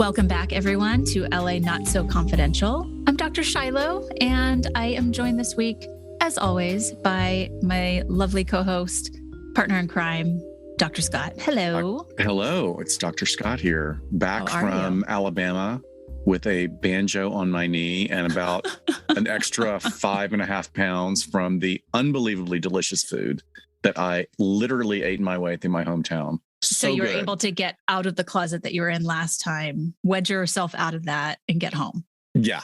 Welcome back, everyone, to LA Not So Confidential. I'm Dr. Shiloh, and I am joined this week, as always, by my lovely co-host, partner in crime, Dr. Scott. Hello. Hello, it's Dr. Scott here, back How are from you? Alabama with a banjo on my knee and about an extra 5.5 pounds from the unbelievably delicious food that I literally ate my way through my hometown. So you were good. able to get out of the closet that you were in last time, wedge yourself out of that, and get home. Yeah.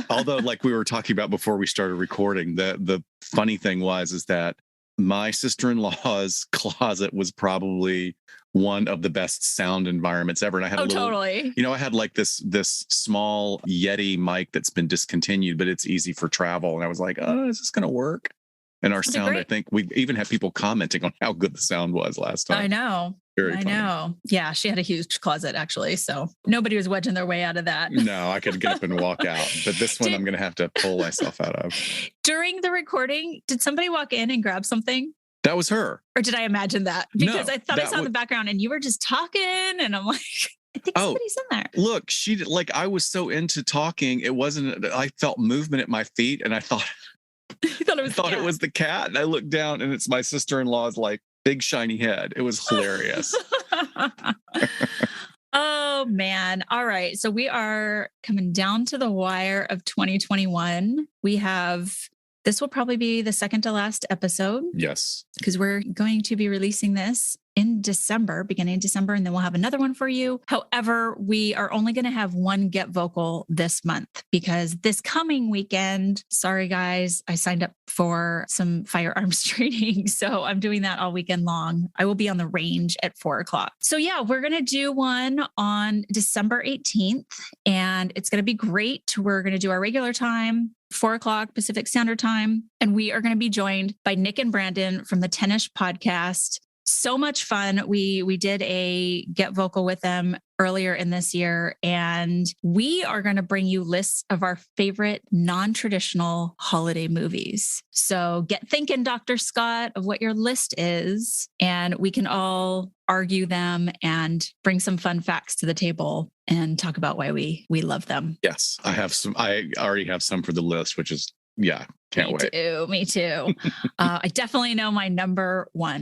Although, like we were talking about before we started recording, the funny thing is that my sister-in-law's closet was probably one of the best sound environments ever. And I had totally. I had like this small Yeti mic that's been discontinued, but it's easy for travel. And I was like, oh, is this going to work? And our sound, great. I think we even had people commenting on how good the sound was last time. I know. Very funny. I know. Yeah, she had a huge closet, actually. So nobody was wedging their way out of that. No, I could get up and walk out. But this one I'm going to have to pull myself out of. During the recording, did somebody walk in and grab something? That was her. Or did I imagine that? Because no, I thought I saw in the background and you were just talking. And I'm like, I think somebody's in there. Look, I was so into talking. It wasn't, I felt movement at my feet and I thought, it was the cat. And I looked down and it's my sister-in-law's like big shiny head. It was hilarious. Oh, man. All right. So we are coming down to the wire of 2021. This will probably be the second to last episode. Yes. Because we're going to be releasing this in December, beginning of December, and then we'll have another one for you. However, we are only going to have one Get Vocal this month because this coming weekend, sorry guys, I signed up for some firearms training. So I'm doing that all weekend long. I will be on the range at 4:00. So yeah, we're going to do one on December 18th and it's going to be great. We're going to do our regular time, 4:00 Pacific Standard Time. And we are going to be joined by Nick and Brandon from the Tennis podcast. So much fun. We did a Get Vocal with them earlier in this year, and we are going to bring you lists of our favorite non-traditional holiday movies. So get thinking, Dr. Scott, of what your list is, and we can all argue them and bring some fun facts to the table and talk about why we love them. Yes, I have some. I already have some for the list, which is, can't wait. Me too. I definitely know my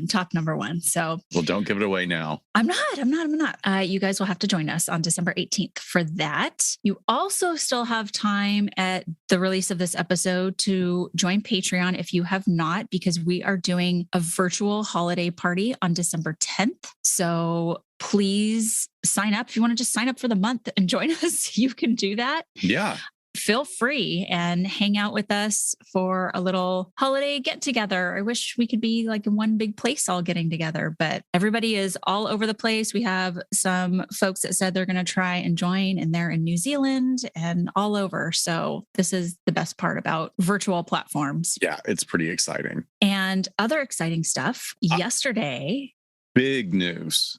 top number one. So, well, don't give it away now. I'm not. You guys will have to join us on December 18th for that. You also still have time at the release of this episode to join Patreon if you have not, because we are doing a virtual holiday party on December 10th. So please sign up. If you want to just sign up for the month and join us, you can do that. Yeah. Feel free and hang out with us for a little holiday get together. I wish we could be like in one big place all getting together, but everybody is all over the place. We have some folks that said they're going to try and join, and they're in New Zealand and all over. So this is the best part about virtual platforms. Yeah, it's pretty exciting. And other exciting stuff. Yesterday. Big news.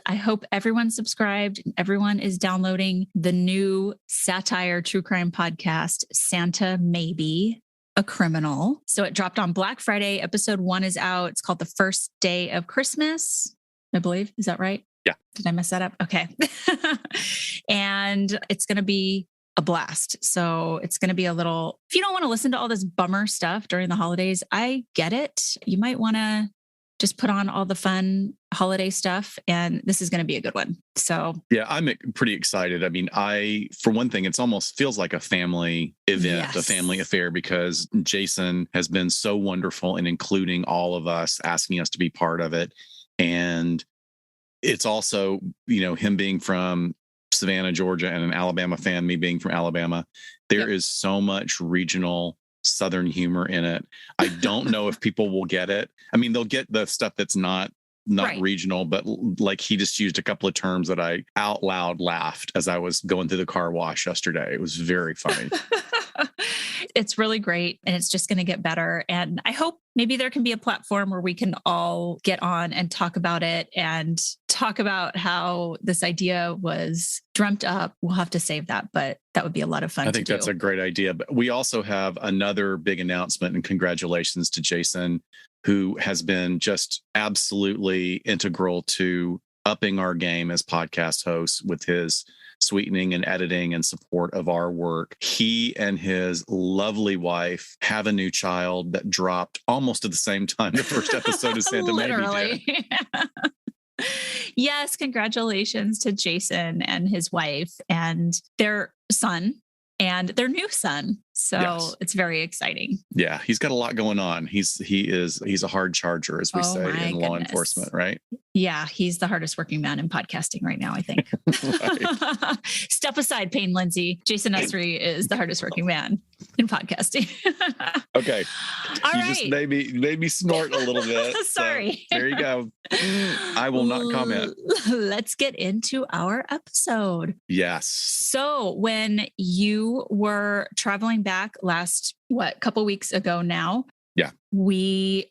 I hope everyone's subscribed and everyone is downloading the new satire true crime podcast, Santa Maybe a Criminal. So it dropped on Black Friday. Episode 1 is out. It's called The First Day of Christmas, I believe. Is that right? Yeah. Did I mess that up? Okay. And it's going to be a blast. So it's going to be if you don't want to listen to all this bummer stuff during the holidays, I get it. You might want to just put on all the fun holiday stuff, and this is going to be a good one. So yeah, I'm pretty excited. I mean, for one thing, it's almost feels like a family event, a family affair, because Jason has been so wonderful in including all of us, asking us to be part of it. And it's also, him being from Savannah, Georgia, and an Alabama fan, me being from Alabama, there is so much regional Southern humor in it. I don't know if people will get it. I mean, they'll get the stuff that's not right. Regional, but like he just used a couple of terms that I out loud laughed as I was going through the car wash yesterday. It was very funny. It's really great, and it's just going to get better. And I hope maybe there can be a platform where we can all get on and talk about it and talk about how this idea was dreamt up. We'll have to save that, but that would be a lot of fun. I think that's a great idea. But we also have another big announcement, and congratulations to Jason, who has been just absolutely integral to upping our game as podcast hosts with his sweetening and editing and support of our work. He and his lovely wife have a new child that dropped almost at the same time the first episode of Santa Maybe did. Yes, congratulations to Jason and his wife and their son and their new son. So It's very exciting. Yeah, he's got a lot going on. He's a hard charger, as we say in law enforcement, right? Yeah, he's the hardest working man in podcasting right now, I think. Step aside, Payne Lindsay. Jason Esri is the hardest working man in podcasting. Okay. All right. Just made me snort a little bit. Sorry. So there you go. I will not comment. Let's get into our episode. Yes. So when you were traveling back last, couple weeks ago now? Yeah.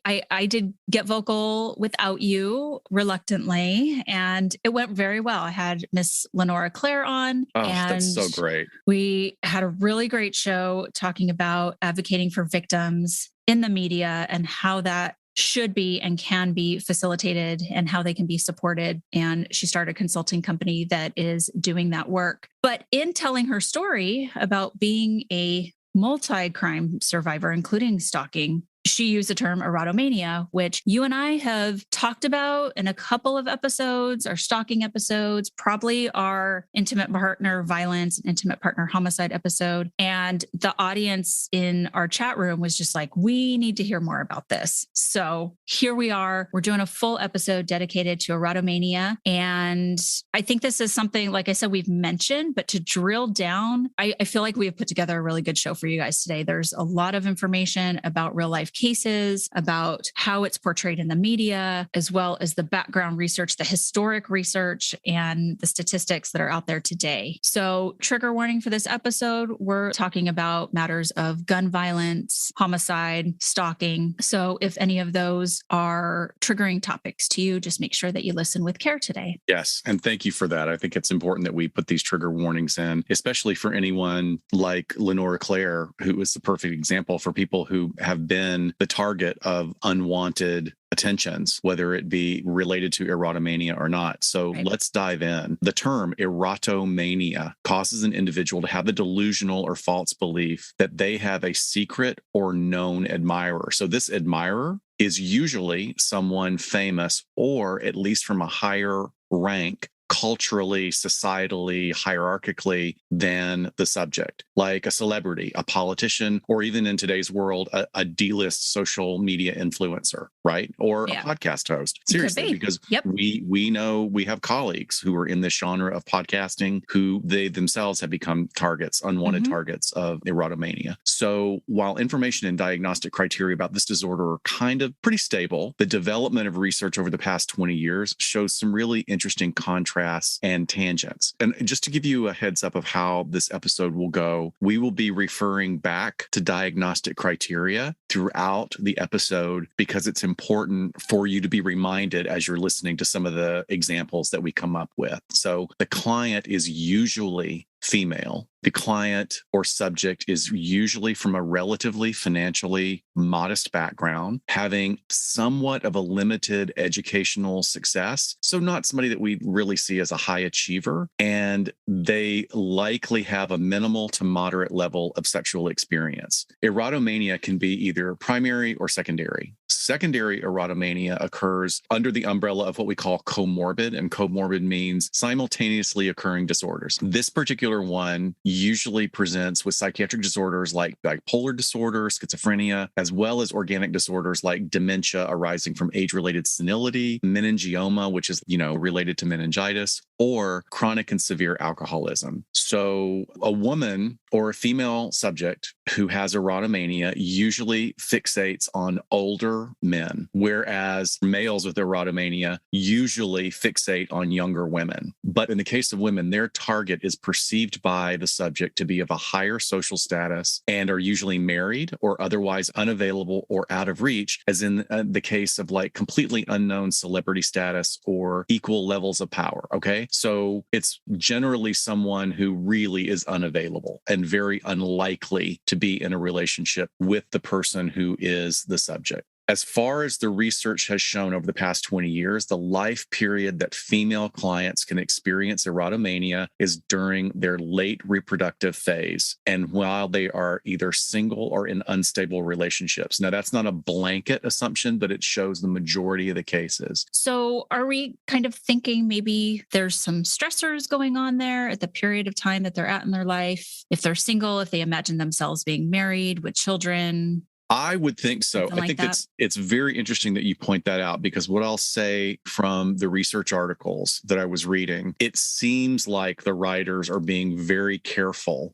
I did Get Vocal without you reluctantly, and it went very well. I had Miss Lenora Claire on. Oh, and that's so great. We had a really great show talking about advocating for victims in the media and how that should be and can be facilitated and how they can be supported. And she started a consulting company that is doing that work. But in telling her story about being a multi-crime survivor, including stalking, she used the term erotomania, which you and I have talked about in a couple of episodes, our stalking episodes, probably our intimate partner violence, intimate partner homicide episode. And the audience in our chat room was just like, we need to hear more about this. So here we are. We're doing a full episode dedicated to erotomania. And I think this is something, like I said, we've mentioned, but to drill down, I feel like we have put together a really good show for you guys today. There's a lot of information about real life cases, about how it's portrayed in the media, as well as the background research, the historic research, and the statistics that are out there today. So, trigger warning for this episode, we're talking about matters of gun violence, homicide, stalking. So if any of those are triggering topics to you, just make sure that you listen with care today. Yes. And thank you for that. I think it's important that we put these trigger warnings in, especially for anyone like Lenora Claire, who is the perfect example for people who have been the target of unwanted attentions, whether it be related to erotomania or not. So Let's dive in. The term erotomania causes an individual to have the delusional or false belief that they have a secret or known admirer. So this admirer is usually someone famous or at least from a higher rank culturally, societally, hierarchically than the subject, like a celebrity, a politician, or even in today's world, a D-list social media influencer, right? Or a podcast host. Seriously, because we know we have colleagues who are in this genre of podcasting who they themselves have become targets, unwanted targets of erotomania. So while information and diagnostic criteria about this disorder are kind of pretty stable, the development of research over the past 20 years shows some really interesting contrasts and tangents. And just to give you a heads up of how this episode will go, we will be referring back to diagnostic criteria throughout the episode because it's important for you to be reminded as you're listening to some of the examples that we come up with. So the client is usually female. The client or subject is usually from a relatively financially modest background, having somewhat of a limited educational success. So not somebody that we really see as a high achiever. And they likely have a minimal to moderate level of sexual experience. Erotomania can be either primary or secondary. Secondary erotomania occurs under the umbrella of what we call comorbid, and comorbid means simultaneously occurring disorders. This particular one usually presents with psychiatric disorders like bipolar disorder, schizophrenia, as well as organic disorders like dementia arising from age-related senility, meningioma, which is, related to meningitis, or chronic and severe alcoholism. So a woman or a female subject who has erotomania usually fixates on older men, whereas males with erotomania usually fixate on younger women. But in the case of women, their target is perceived by the subject to be of a higher social status and are usually married or otherwise unavailable or out of reach, as in the case of like completely unknown celebrity status or equal levels of power. Okay. So it's generally someone who really is unavailable and very unlikely to be in a relationship with the person who is the subject. As far as the research has shown over the past 20 years, the life period that female clients can experience erotomania is during their late reproductive phase and while they are either single or in unstable relationships. Now, that's not a blanket assumption, but it shows the majority of the cases. So are we kind of thinking maybe there's some stressors going on there at the period of time that they're at in their life? If they're single, if they imagine themselves being married with children? I would think so. Something I like think that? it's very interesting that you point that out because what I'll say from the research articles that I was reading, it seems like the writers are being very careful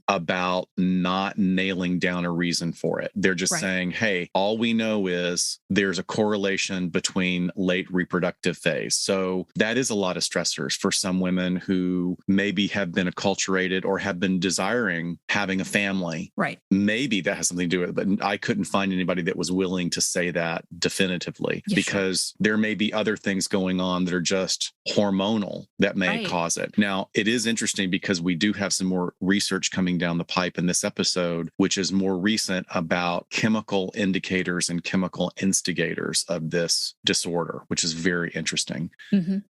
about not nailing down a reason for it. They're just Right. saying, hey, all we know is there's a correlation between late reproductive phase. So that is a lot of stressors for some women who maybe have been acculturated or have been desiring having a family. Right. Maybe that has something to do with it, but I couldn't find anybody that was willing to say that definitively because there may be other things going on that are just hormonal that may cause it. Now, it is interesting because we do have some more research coming down the pipe in this episode, which is more recent about chemical indicators and chemical instigators of this disorder, which is very interesting.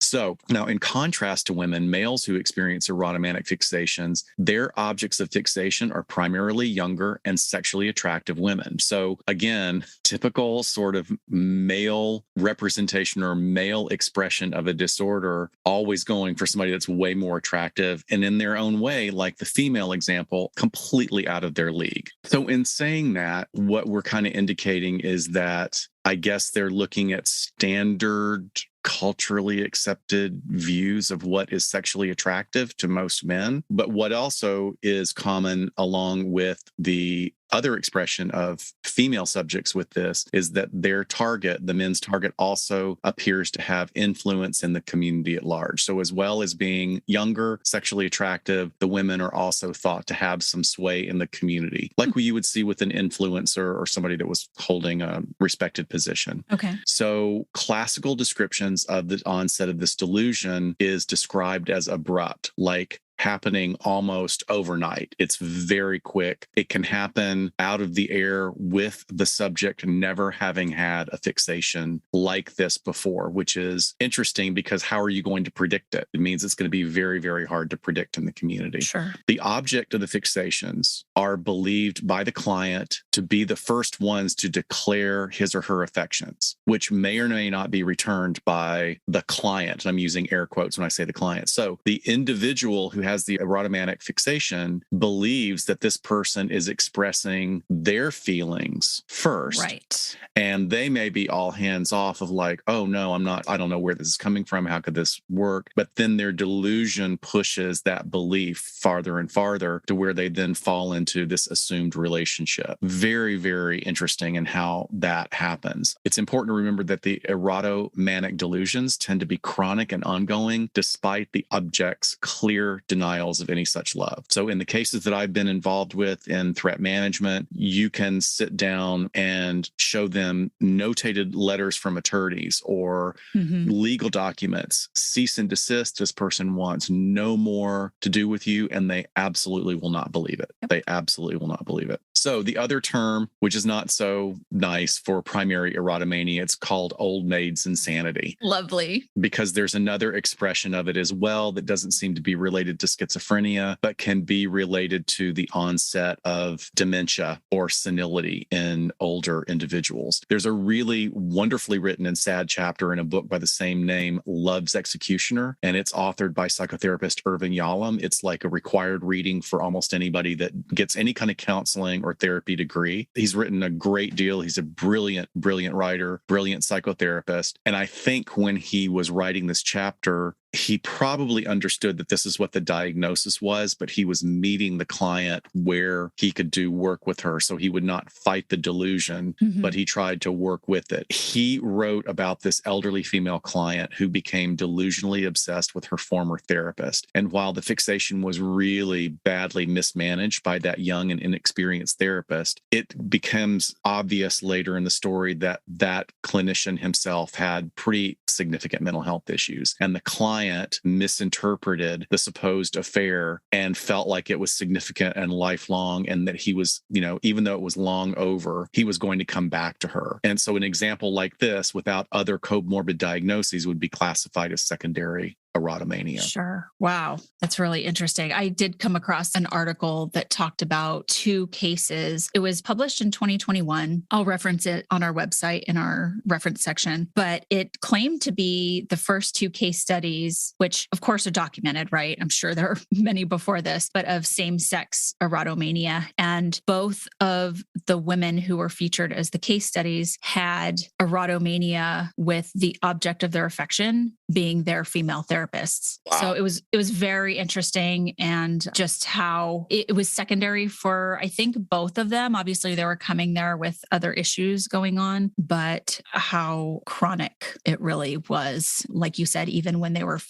So now, in contrast to women, males who experience erotomanic fixations, their objects of fixation are primarily younger and sexually attractive women. So again, typical sort of male representation or male expression of a disorder, always going for somebody that's way more attractive and in their own way, like the female example, completely out of their league. So in saying that, what we're kind of indicating is that I guess they're looking at standard culturally accepted views of what is sexually attractive to most men. But what also is common along with the other expression of female subjects with this is that their target, the men's target, also appears to have influence in the community at large. So as well as being younger, sexually attractive, the women are also thought to have some sway in the community, like what you would see with an influencer or somebody that was holding a respected position. Okay. So classical descriptions of the onset of this delusion is described as abrupt, like happening almost overnight. It's very quick. It can happen out of the air with the subject never having had a fixation like this before, which is interesting because how are you going to predict it? It means it's going to be very, very hard to predict in the community. Sure. The object of the fixations are believed by the client to be the first ones to declare his or her affections, which may or may not be returned by the client. I'm using air quotes when I say the client. So the individual who has the erotomanic fixation believes that this person is expressing their feelings first. Right. And they may be all hands off of like, oh no, I don't know where this is coming from. How could this work? But then their delusion pushes that belief farther and farther to where they then fall into this assumed relationship. Very, very interesting in how that happens. It's important to remember that the erotomanic delusions tend to be chronic and ongoing despite the object's clear denials of any such love. So in the cases that I've been involved with in threat management, you can sit down and show them notated letters from attorneys or legal documents, cease and desist. This person wants no more to do with you, and they absolutely will not believe it. They absolutely will not believe it. So the other term, which is not so nice for primary erotomania, it's called old maid's insanity. Lovely. Because there's another expression of it as well that doesn't seem to be related to schizophrenia, but can be related to the onset of dementia or senility in older individuals. There's a really wonderfully written and sad chapter in a book by the same name, Love's Executioner, and it's authored by psychotherapist Irvin Yalom. It's like a required reading for almost anybody that gets any kind of counseling or therapy degree. He's written a great deal. He's a brilliant, brilliant writer, brilliant psychotherapist. And I think when he was writing this chapter, he probably understood that this is what the diagnosis was, but he was meeting the client where he could do work with her. So he would not fight the delusion, but he tried to work with it. He wrote about this elderly female client who became delusionally obsessed with her former therapist. And while the fixation was really badly mismanaged by that young and inexperienced therapist, it becomes obvious later in the story that that clinician himself had pretty significant mental health issues. And the client client misinterpreted the supposed affair and felt like it was significant and lifelong, and that he was, even though it was long over, he was going to come back to her. And so an example like this without other comorbid diagnoses would be classified as secondary erotomania. Sure. Wow. That's really interesting. I did come across an article that talked about 2 cases. It was published in 2021. I'll reference it on our website in our reference section, but it claimed to be the first 2 case studies, which of course are documented, right? I'm sure there are many before this, but of same-sex erotomania. And both of the women who were featured as the case studies had erotomania with the object of their affection being their female therapists. Wow. So it was very interesting, and just how it was secondary for, I think, both of them. Obviously, they were coming there with other issues going on, but how chronic it really was. Like you said, even when they were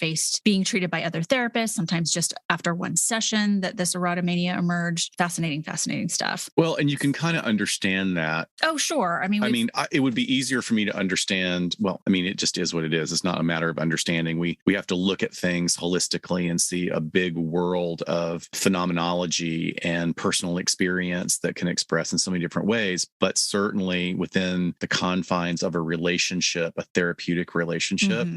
being treated by other therapists, sometimes just after one session that this erotomania emerged. Fascinating stuff. Well, and you can kind of understand that. Oh, sure. It would be easier for me to understand. Well, it just is what it is. It's not a matter of understanding. We have to look at things holistically and see a big world of phenomenology and personal experience that can express in so many different ways. But certainly within the confines of a relationship, a therapeutic relationship,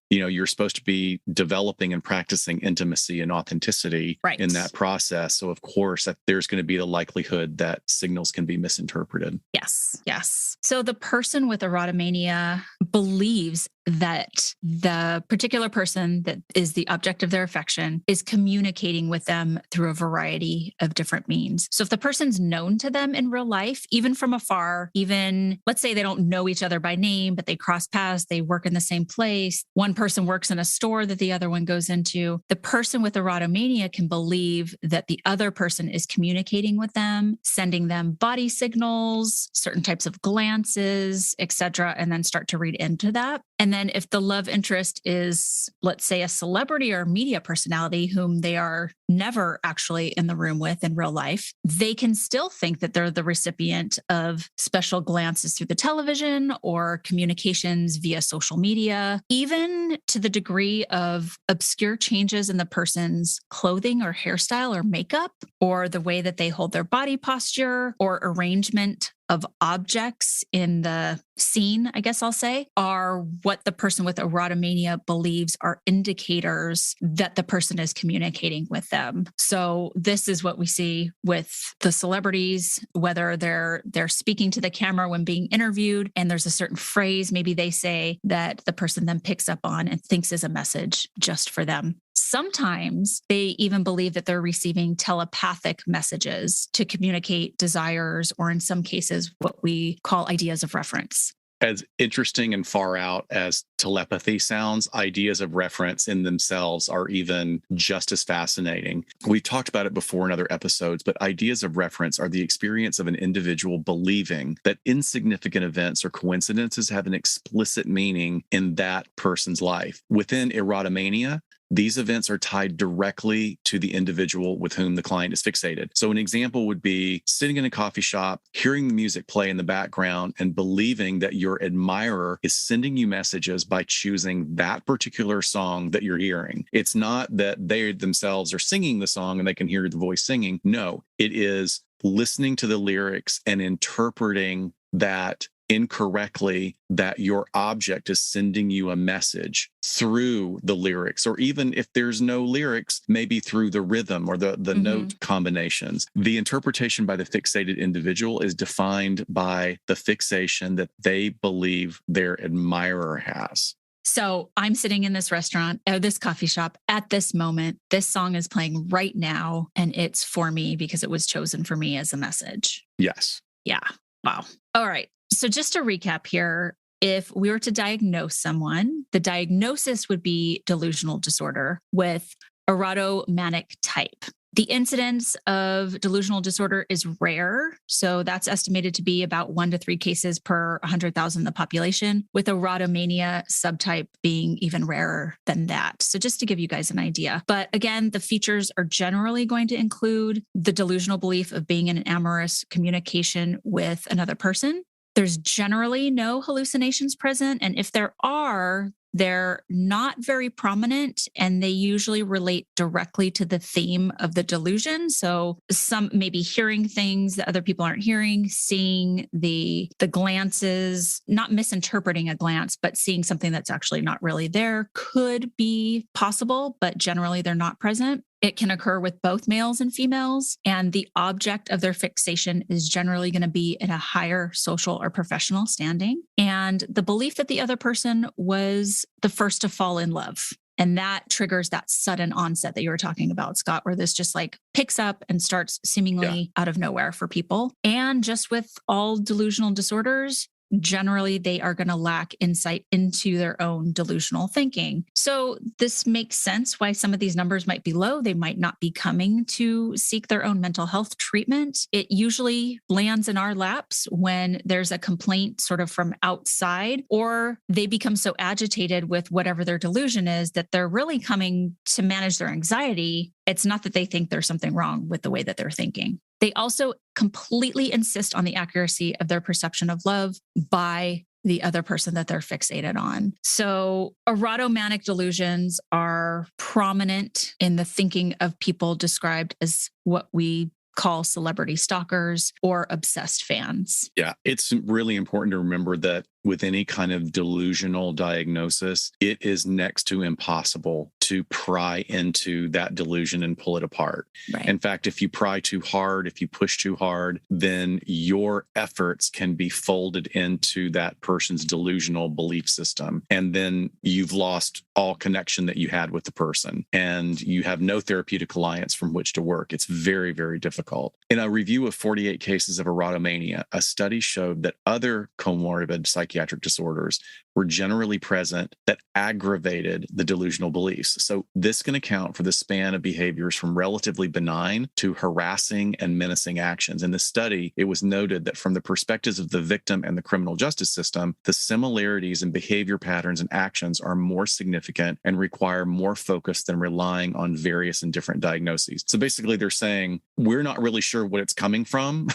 you're supposed to be developing and practicing intimacy and authenticity in that process. So of course, that there's going to be the likelihood that signals can be misinterpreted. Yes. So the person with erotomania believes that the particular person that is the object of their affection is communicating with them through a variety of different means. So if the person's known to them in real life, even from afar, even let's say they don't know each other by name, but they cross paths, they work in the same place. One person works in a store that the other one goes into. The person with erotomania can believe that the other person is communicating with them, sending them body signals, certain types of glances, etc., and then start to read into that. And then if the love interest is, let's say, a celebrity or media personality whom they are never actually in the room with in real life, they can still think that they're the recipient of special glances through the television or communications via social media, even to the degree of obscure changes in the person's clothing or hairstyle or makeup, or the way that they hold their body posture or arrangement of objects in the scene, I guess I'll say, are what the person with erotomania believes are indicators that the person is communicating with them. So this is what we see with the celebrities, whether they're speaking to the camera when being interviewed, and there's a certain phrase maybe they say that the person then picks up on and thinks is a message just for them. Sometimes they even believe that they're receiving telepathic messages to communicate desires, or in some cases, what we call ideas of reference. As interesting and far out as telepathy sounds, ideas of reference in themselves are even just as fascinating. We've talked about it before in other episodes, but ideas of reference are the experience of an individual believing that insignificant events or coincidences have an explicit meaning in that person's life. Within erotomania, these events are tied directly to the individual with whom the client is fixated. So an example would be sitting in a coffee shop, hearing the music play in the background, and believing that your admirer is sending you messages by choosing that particular song that you're hearing. It's not that they themselves are singing the song and they can hear the voice singing. No, it is listening to the lyrics and interpreting that incorrectly, that your object is sending you a message through the lyrics, or even if there's no lyrics, maybe through the rhythm or the note combinations. The interpretation by the fixated individual is defined by the fixation that they believe their admirer has. So I'm sitting in this restaurant or this coffee shop at this moment. This song is playing right now, and it's for me because it was chosen for me as a message. Yes. Yeah. Wow. All right. So just to recap here, if we were to diagnose someone, the diagnosis would be delusional disorder with erotomanic type. The incidence of delusional disorder is rare. So that's estimated to be about 1 to 3 cases per 100,000 in the population, with erotomania subtype being even rarer than that. So just to give you guys an idea. But again, the features are generally going to include the delusional belief of being in an amorous communication with another person, There's generally no hallucinations present. And if there are, they're not very prominent and they usually relate directly to the theme of the delusion. So some maybe hearing things that other people aren't hearing, seeing the glances, not misinterpreting a glance, but seeing something that's actually not really there could be possible, but generally they're not present. It can occur with both males and females, and the object of their fixation is generally going to be in a higher social or professional standing. And the belief that the other person was the first to fall in love. And that triggers that sudden onset that you were talking about, Scott, where this just like picks up and starts seemingly out of nowhere for people. And just with all delusional disorders, generally they are going to lack insight into their own delusional thinking. So this makes sense why some of these numbers might be low. They might not be coming to seek their own mental health treatment. It usually lands in our laps when there's a complaint sort of from outside, or they become so agitated with whatever their delusion is that they're really coming to manage their anxiety. It's not that they think there's something wrong with the way that they're thinking. They also completely insist on the accuracy of their perception of love by the other person that they're fixated on. So erotomanic delusions are prominent in the thinking of people described as what we call celebrity stalkers or obsessed fans. Yeah, it's really important to remember that with any kind of delusional diagnosis, it is next to impossible to pry into that delusion and pull it apart. Right. In fact, if you pry too hard, if you push too hard, then your efforts can be folded into that person's delusional belief system. And then you've lost all connection that you had with the person and you have no therapeutic alliance from which to work. It's very, very difficult. In a review of 48 cases of erotomania, a study showed that other comorbid psychiatric disorders were generally present that aggravated the delusional beliefs. So this can account for the span of behaviors from relatively benign to harassing and menacing actions. In the study, it was noted that from the perspectives of the victim and the criminal justice system, the similarities in behavior patterns and actions are more significant and require more focus than relying on various and different diagnoses. So basically, they're saying, we're not really sure what it's coming from.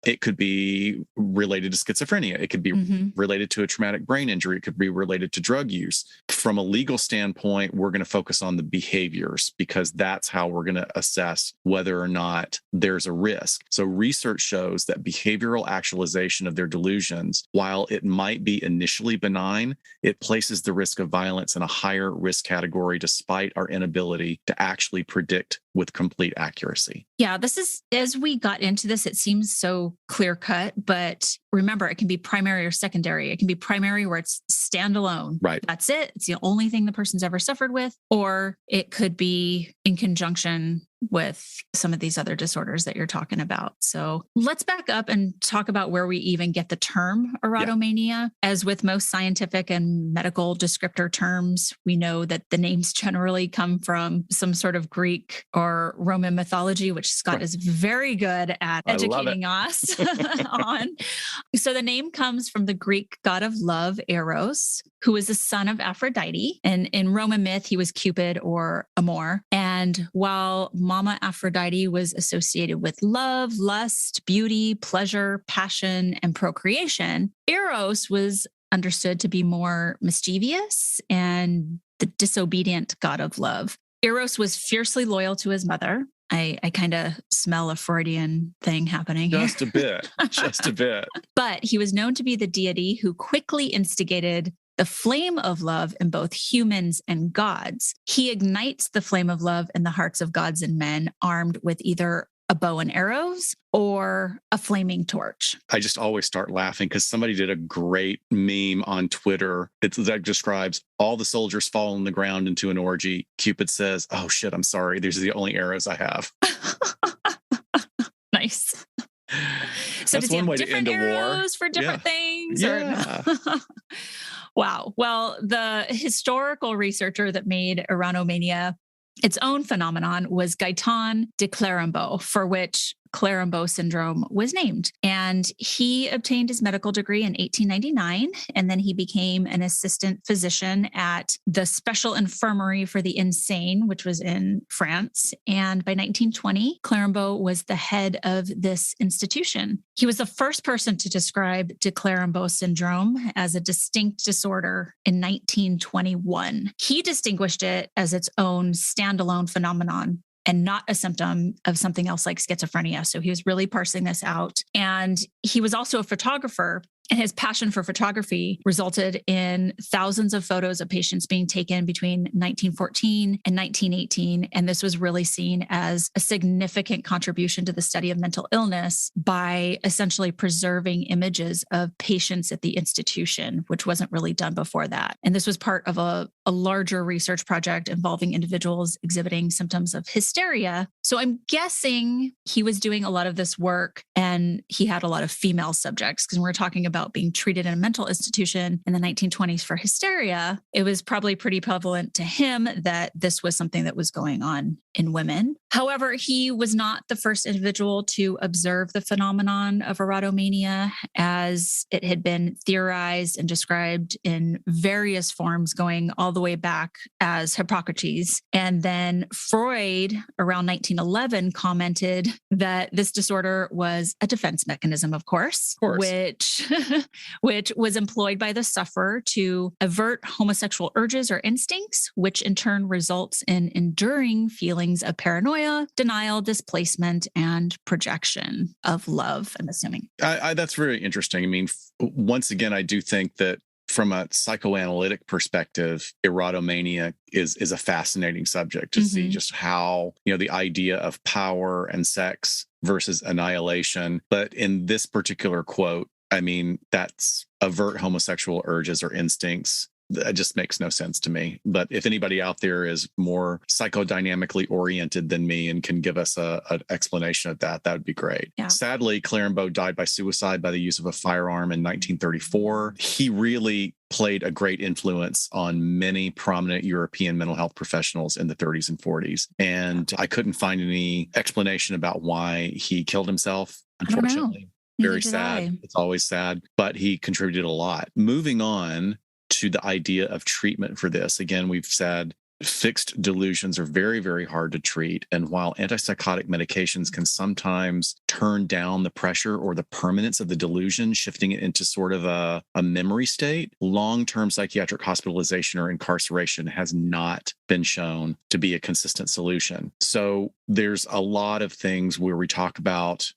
It could be related to schizophrenia. It could be related to a traumatic brain injury. It could be related to drug use. From a legal standpoint, we're going to focus on the behaviors because that's how we're going to assess whether or not there's a risk. So research shows that behavioral actualization of their delusions, while it might be initially benign, it places the risk of violence in a higher risk category despite our inability to actually predict with complete accuracy. Yeah, this is, as we got into this, it seems so clear cut, but remember, it can be primary or secondary. It can be primary where it's standalone. Right. That's it. It's the only thing the person's ever suffered with, or it could be in conjunction with some of these other disorders that you're talking about. So let's back up and talk about where we even get the term erotomania. Yeah. As with most scientific and medical descriptor terms, we know that the names generally come from some sort of Greek or Roman mythology, which Scott is very good at educating us on. So the name comes from the Greek god of love, Eros, who is the son of Aphrodite. And in Roman myth, he was Cupid or Amor. And while Mama Aphrodite was associated with love, lust, beauty, pleasure, passion, and procreation, Eros was understood to be more mischievous and the disobedient god of love. Eros was fiercely loyal to his mother. I kind of smell a Freudian thing happening here. Just a bit, just a bit. But he was known to be the deity who quickly instigated the flame of love in both humans and gods. He ignites the flame of love in the hearts of gods and men, armed with either a bow and arrows or a flaming torch. I just always start laughing because somebody did a great meme on Twitter that describes all the soldiers fall on the ground into an orgy. Cupid says, "Oh shit, I'm sorry. These are the only arrows I have." Nice. So that's does he one have way to end different a war. arrows for different things? Yeah. Or... Wow. Well, the historical researcher that made erotomania its own phenomenon was Gaetan de Clerambault, for which Clerambault syndrome was named. And he obtained his medical degree in 1899, and then he became an assistant physician at the Special Infirmary for the Insane, which was in France. And by 1920, Clerambault was the head of this institution. He was the first person to describe de Clerambault syndrome as a distinct disorder in 1921. He distinguished it as its own standalone phenomenon and not a symptom of something else like schizophrenia. So he was really parsing this out. And he was also a photographer. And his passion for photography resulted in thousands of photos of patients being taken between 1914 and 1918. And this was really seen as a significant contribution to the study of mental illness by essentially preserving images of patients at the institution, which wasn't really done before that. And this was part of a larger research project involving individuals exhibiting symptoms of hysteria. So I'm guessing he was doing a lot of this work and he had a lot of female subjects, because we're talking about being treated in a mental institution in the 1920s for hysteria. It was probably pretty prevalent to him that this was something that was going on in women. However, he was not the first individual to observe the phenomenon of erotomania, as it had been theorized and described in various forms going all the way back as Hippocrates. And then Freud, around 1911, commented that this disorder was a defense mechanism, of course. Which was employed by the sufferer to avert homosexual urges or instincts, which in turn results in enduring feelings of paranoia, denial, displacement, and projection of love, I'm assuming. That's very interesting. I mean, once again, I do think that from a psychoanalytic perspective, erotomania is a fascinating subject to see just how, the idea of power and sex versus annihilation. But in this particular quote, I mean, that's avert homosexual urges or instincts. That just makes no sense to me. But if anybody out there is more psychodynamically oriented than me and can give us an explanation of that, that would be great. Yeah. Sadly, Clerambault died by suicide by the use of a firearm in 1934. He really played a great influence on many prominent European mental health professionals in the 30s and 40s. And I couldn't find any explanation about why he killed himself, unfortunately. Very sad. It's always sad, but he contributed a lot. Moving on to the idea of treatment for this. Again, we've said fixed delusions are very, very hard to treat. And while antipsychotic medications can sometimes turn down the pressure or the permanence of the delusion, shifting it into sort of a memory state, long-term psychiatric hospitalization or incarceration has not been shown to be a consistent solution. So there's a lot of things where we talk about,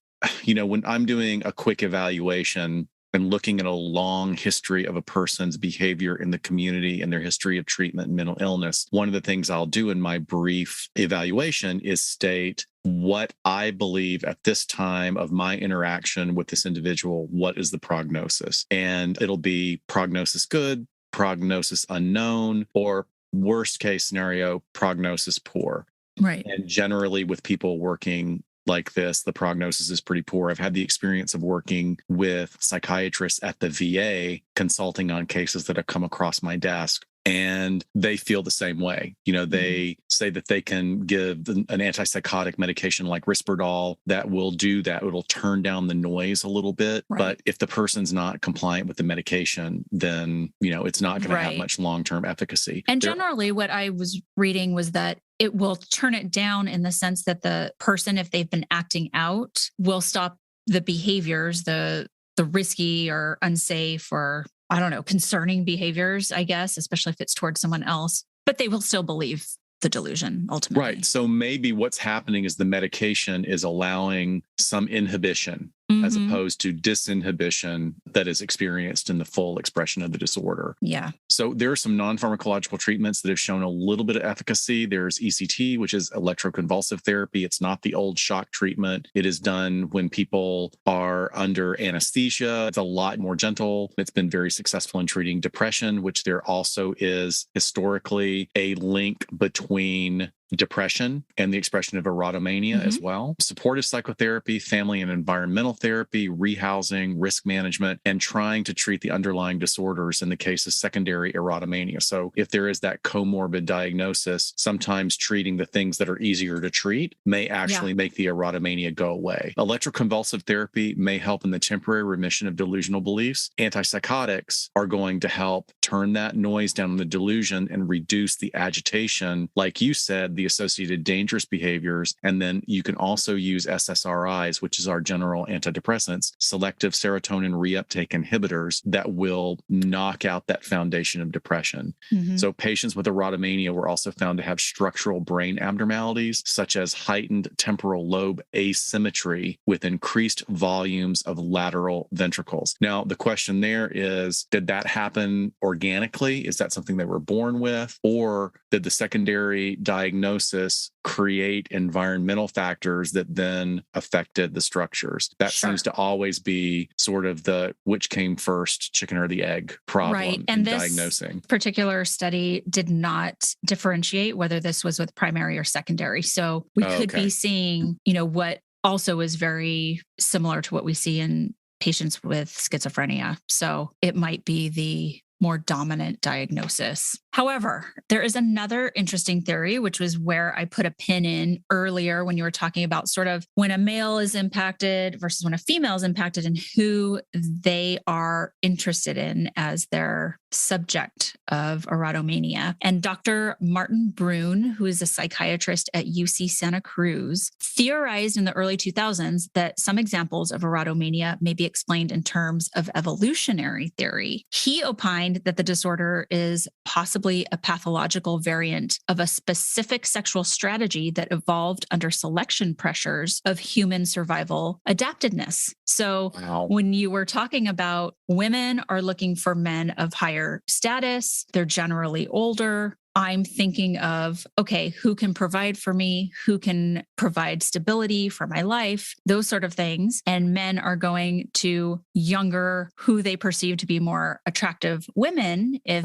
when I'm doing a quick evaluation and looking at a long history of a person's behavior in the community and their history of treatment and mental illness, one of the things I'll do in my brief evaluation is state what I believe at this time of my interaction with this individual, what is the prognosis? And it'll be prognosis good, prognosis unknown, or worst case scenario, prognosis poor. Right. And generally with people working like this, the prognosis is pretty poor. I've had the experience of working with psychiatrists at the VA, consulting on cases that have come across my desk, and they feel the same way. They say that they can give an antipsychotic medication like Risperdal that will do that. It'll turn down the noise a little bit. Right. But if the person's not compliant with the medication, then, it's not going to have much long-term efficacy. And generally what I was reading was that it will turn it down in the sense that the person, if they've been acting out, will stop the behaviors, the risky or unsafe or, I don't know, concerning behaviors, I guess, especially if it's towards someone else, but they will still believe the delusion ultimately. Right. So maybe what's happening is the medication is allowing some inhibition as opposed to disinhibition that is experienced in the full expression of the disorder. Yeah. So there are some non-pharmacological treatments that have shown a little bit of efficacy. There's ECT, which is electroconvulsive therapy. It's not the old shock treatment. It is done when people are under anesthesia. It's a lot more gentle. It's been very successful in treating depression, which there also is historically a link between depression and the expression of erotomania as well, supportive psychotherapy, family and environmental therapy, rehousing, risk management, and trying to treat the underlying disorders in the case of secondary erotomania. So if there is that comorbid diagnosis, sometimes treating the things that are easier to treat may actually make the erotomania go away. Electroconvulsive therapy may help in the temporary remission of delusional beliefs. Antipsychotics are going to help turn that noise down in the delusion and reduce the agitation, like you said, the associated dangerous behaviors. And then you can also use SSRIs, which is our general antidepressants, selective serotonin reuptake inhibitors, that will knock out that foundation of depression. So patients with erotomania were also found to have structural brain abnormalities, such as heightened temporal lobe asymmetry with increased volumes of lateral ventricles. Now, the question there is, did that happen organically? Is that something they were born with? Or did the secondary diagnosis create environmental factors that then affected the structures? That seems to always be sort of the which came first, chicken or the egg problem in diagnosing. This particular study did not differentiate whether this was with primary or secondary. So we could be seeing, what also is very similar to what we see in patients with schizophrenia. So it might be the more dominant diagnosis. However, there is another interesting theory, which was where I put a pin in earlier when you were talking about sort of when a male is impacted versus when a female is impacted and who they are interested in as their subject of erotomania. And Dr. Martin Brune, who is a psychiatrist at UC Santa Cruz, theorized in the early 2000s that some examples of erotomania may be explained in terms of evolutionary theory. He opined that the disorder is possibly a pathological variant of a specific sexual strategy that evolved under selection pressures of human survival adaptedness. So when you were talking about women are looking for men of higher status, they're generally older. I'm thinking of, okay, who can provide for me? Who can provide stability for my life? Those sort of things. And men are going to younger, who they perceive to be more attractive women. If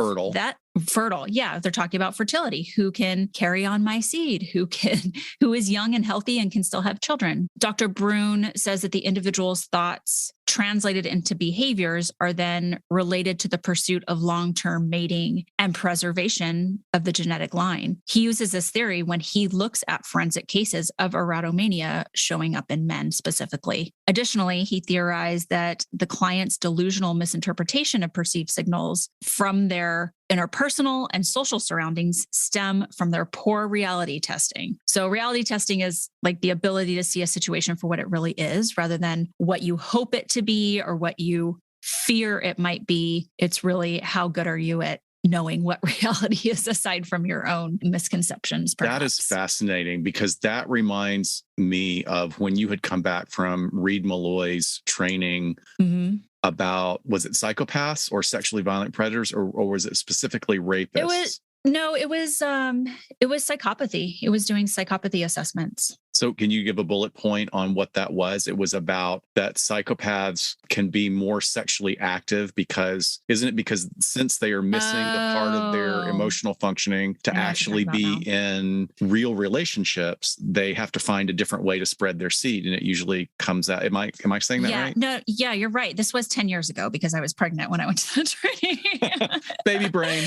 fertile. Yeah. They're talking about fertility. Who can carry on my seed? Who is young and healthy and can still have children? Dr. Brune says that the individual's thoughts translated into behaviors are then related to the pursuit of long-term mating and preservation of the genetic line. He uses this theory when he looks at forensic cases of erotomania showing up in men specifically. Additionally, he theorized that the client's delusional misinterpretation of perceived signals from their interpersonal and social surroundings stem from their poor reality testing. So reality testing is like the ability to see a situation for what it really is rather than what you hope it to be or what you fear it might be. It's really how good are you at knowing what reality is aside from your own misconceptions. Perhaps. That is fascinating because that reminds me of when you had come back from Reed Malloy's training about, was it psychopaths or sexually violent predators, or was it specifically rapists? It was psychopathy. It was doing psychopathy assessments. So can you give a bullet point on what that was? It was about that psychopaths can be more sexually active because, isn't it because since they are missing the part of their emotional functioning to actually be in real relationships, they have to find a different way to spread their seed. And it usually comes out. Am I saying that right? No, yeah, you're right. This was 10 years ago because I was pregnant when I went to the training. Baby brain.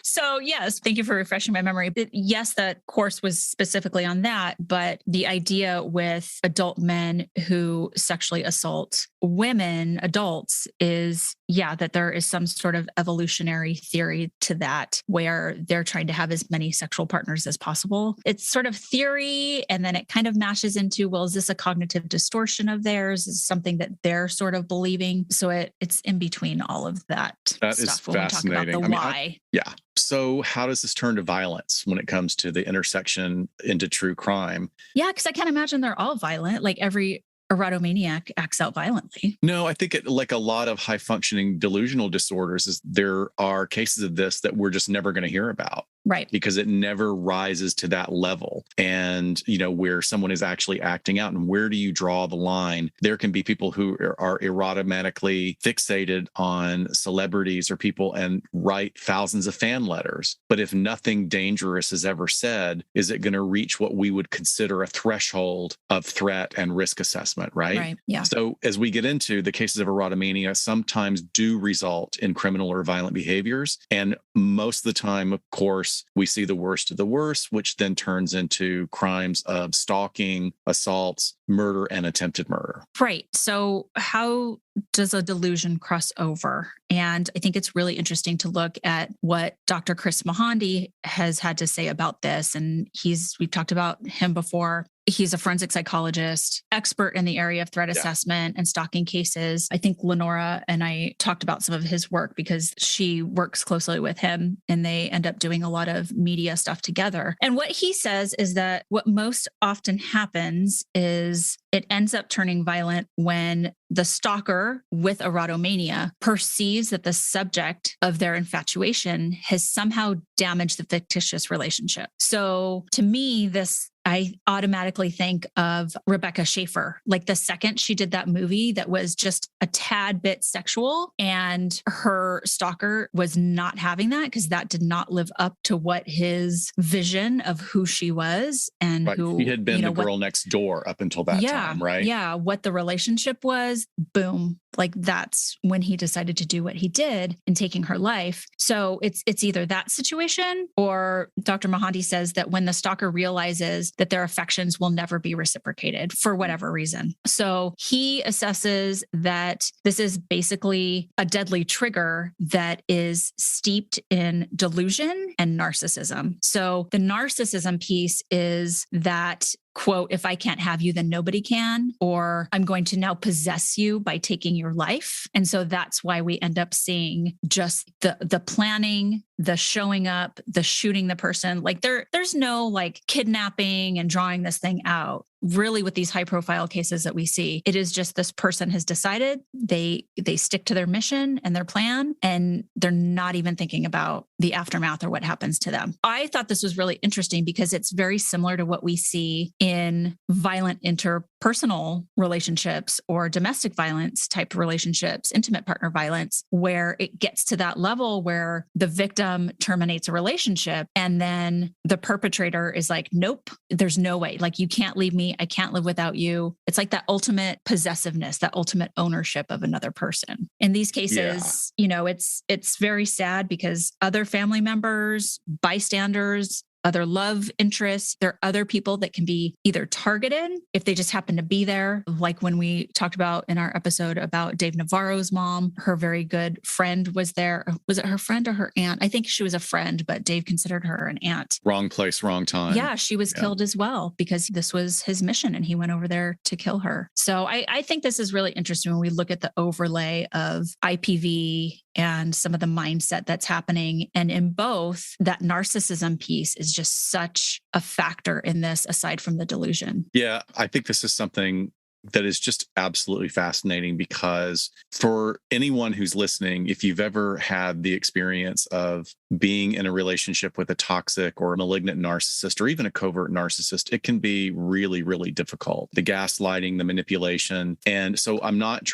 So yes, thank you for refreshing my memory. But yes, that course was specifically on that, but the idea with adult men who sexually assault women, adults, is, that there is some sort of evolutionary theory to that where they're trying to have as many sexual partners as possible. It's sort of theory, and then it kind of mashes into, well, is this a cognitive distortion of theirs? Is something that they're sort of believing? So it's in between all of that. That stuff is fascinating. When we talk about the why. So how does this turn to violence when it comes to the intersection into true crime? Yeah, because I can't imagine they're all violent. Like every erotomaniac acts out violently. No, I think like a lot of high functioning delusional disorders, is there are cases of this that we're just never going to hear about. Right. Because it never rises to that level. And, where someone is actually acting out, and where do you draw the line? There can be people who are erotomaniacally fixated on celebrities or people and write thousands of fan letters. But if nothing dangerous is ever said, is it going to reach what we would consider a threshold of threat and risk assessment, right? Right. Yeah. So as we get into the cases of erotomania, sometimes do result in criminal or violent behaviors. And most of the time, of course, we see the worst of the worst, which then turns into crimes of stalking, assaults, murder, and attempted murder. Right. So how does a delusion cross over? And I think it's really interesting to look at what Dr. Chris Mahandi has had to say about this. And we've talked about him before. He's a forensic psychologist, expert in the area of threat assessment and stalking cases. I think Lenora and I talked about some of his work because she works closely with him and they end up doing a lot of media stuff together. And what he says is that what most often happens is it ends up turning violent when the stalker with erotomania perceives that the subject of their infatuation has somehow damaged the fictitious relationship. So to me, I automatically think of Rebecca Schaefer. Like the second she did that movie that was just a tad bit sexual and her stalker was not having that because that did not live up to what his vision of who she was and who he had been the girl next door up until that time, right? Yeah. What the relationship was, boom. Like that's when he decided to do what he did in taking her life. So it's either that situation or Dr. Mahandi says that when the stalker realizes that their affections will never be reciprocated for whatever reason. So he assesses that this is basically a deadly trigger that is steeped in delusion and narcissism. So the narcissism piece is that, quote, if I can't have you, then nobody can, or I'm going to now possess you by taking your life. And so that's why we end up seeing just the planning, the showing up, the shooting the person. Like there's no like kidnapping and drawing this thing out. Really, with these high profile cases that we see, it is just this person has decided they stick to their mission and their plan, and they're not even thinking about the aftermath or what happens to them. I thought this was really interesting because it's very similar to what we see in violent interpersonal relationships or domestic violence type relationships, intimate partner violence, where it gets to that level where the victim terminates a relationship and then the perpetrator is like, nope, there's no way. Like, you can't leave me. I can't live without you. It's like that ultimate possessiveness, that ultimate ownership of another person. In these cases, it's very sad because other family members, bystanders, other love interests. There are other people that can be either targeted if they just happen to be there. Like when we talked about in our episode about Dave Navarro's mom, her very good friend was there. Was it her friend or her aunt? I think she was a friend, but Dave considered her an aunt. Wrong place, wrong time. Yeah, she was killed as well because this was his mission and he went over there to kill her. So I think this is really interesting when we look at the overlay of IPV and some of the mindset that's happening. And in both, that narcissism piece is just such a factor in this, aside from the delusion. Yeah, I think this is something that is just absolutely fascinating because for anyone who's listening, if you've ever had the experience of being in a relationship with a toxic or a malignant narcissist or even a covert narcissist, it can be really, really difficult. The gaslighting, the manipulation. And so I'm not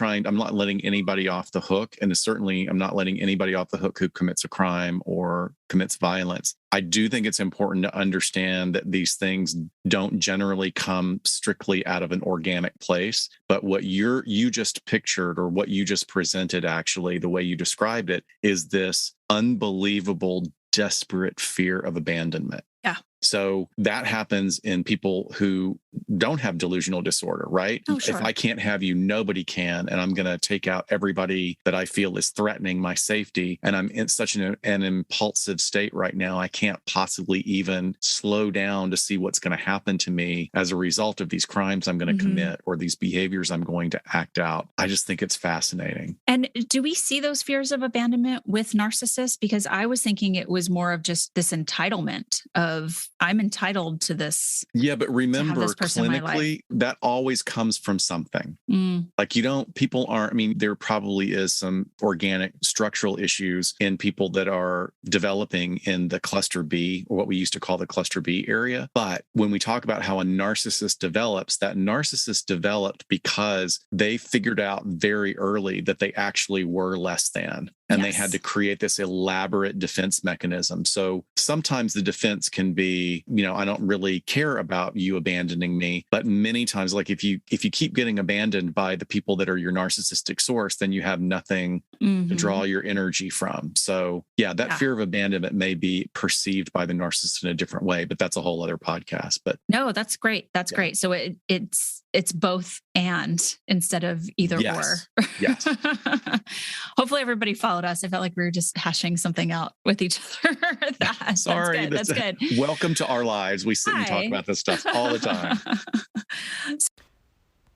letting anybody off the hook. And certainly I'm not letting anybody off the hook who commits a crime or commits violence. I do think it's important to understand that these things don't generally come strictly out of an organic place, but what you just pictured or what you just presented, actually, the way you described it, is this unbelievable, desperate fear of abandonment. Yeah. So that happens in people who don't have delusional disorder, right? Oh, sure. If I can't have you, nobody can. And I'm going to take out everybody that I feel is threatening my safety. And I'm in such an impulsive state right now, I can't possibly even slow down to see what's going to happen to me as a result of these crimes I'm going to commit or these behaviors I'm going to act out. I just think it's fascinating. And do we see those fears of abandonment with narcissists? Because I was thinking it was more of just this entitlement of, I'm entitled to this. Yeah, but remember, person in my life. clinically, that always comes from something. Mm. Like people aren't, I mean, there probably is some organic structural issues in people that are developing in the cluster B, or what we used to call the cluster B area. But when we talk about how a narcissist develops, that narcissist developed because they figured out very early that they actually were less than. And they had to create this elaborate defense mechanism. So sometimes the defense can be, I don't really care about you abandoning me. But many times, like if you keep getting abandoned by the people that are your narcissistic source, then you have nothing to draw your energy from. So that fear of abandonment may be perceived by the narcissist in a different way, but that's a whole other podcast. But no, that's great. That's great. So it's both and instead of either or. Yes. Hopefully everybody followed us. I felt like we were just hashing something out with each other. Sorry. That's good. Welcome to our lives. We sit and talk about this stuff all the time.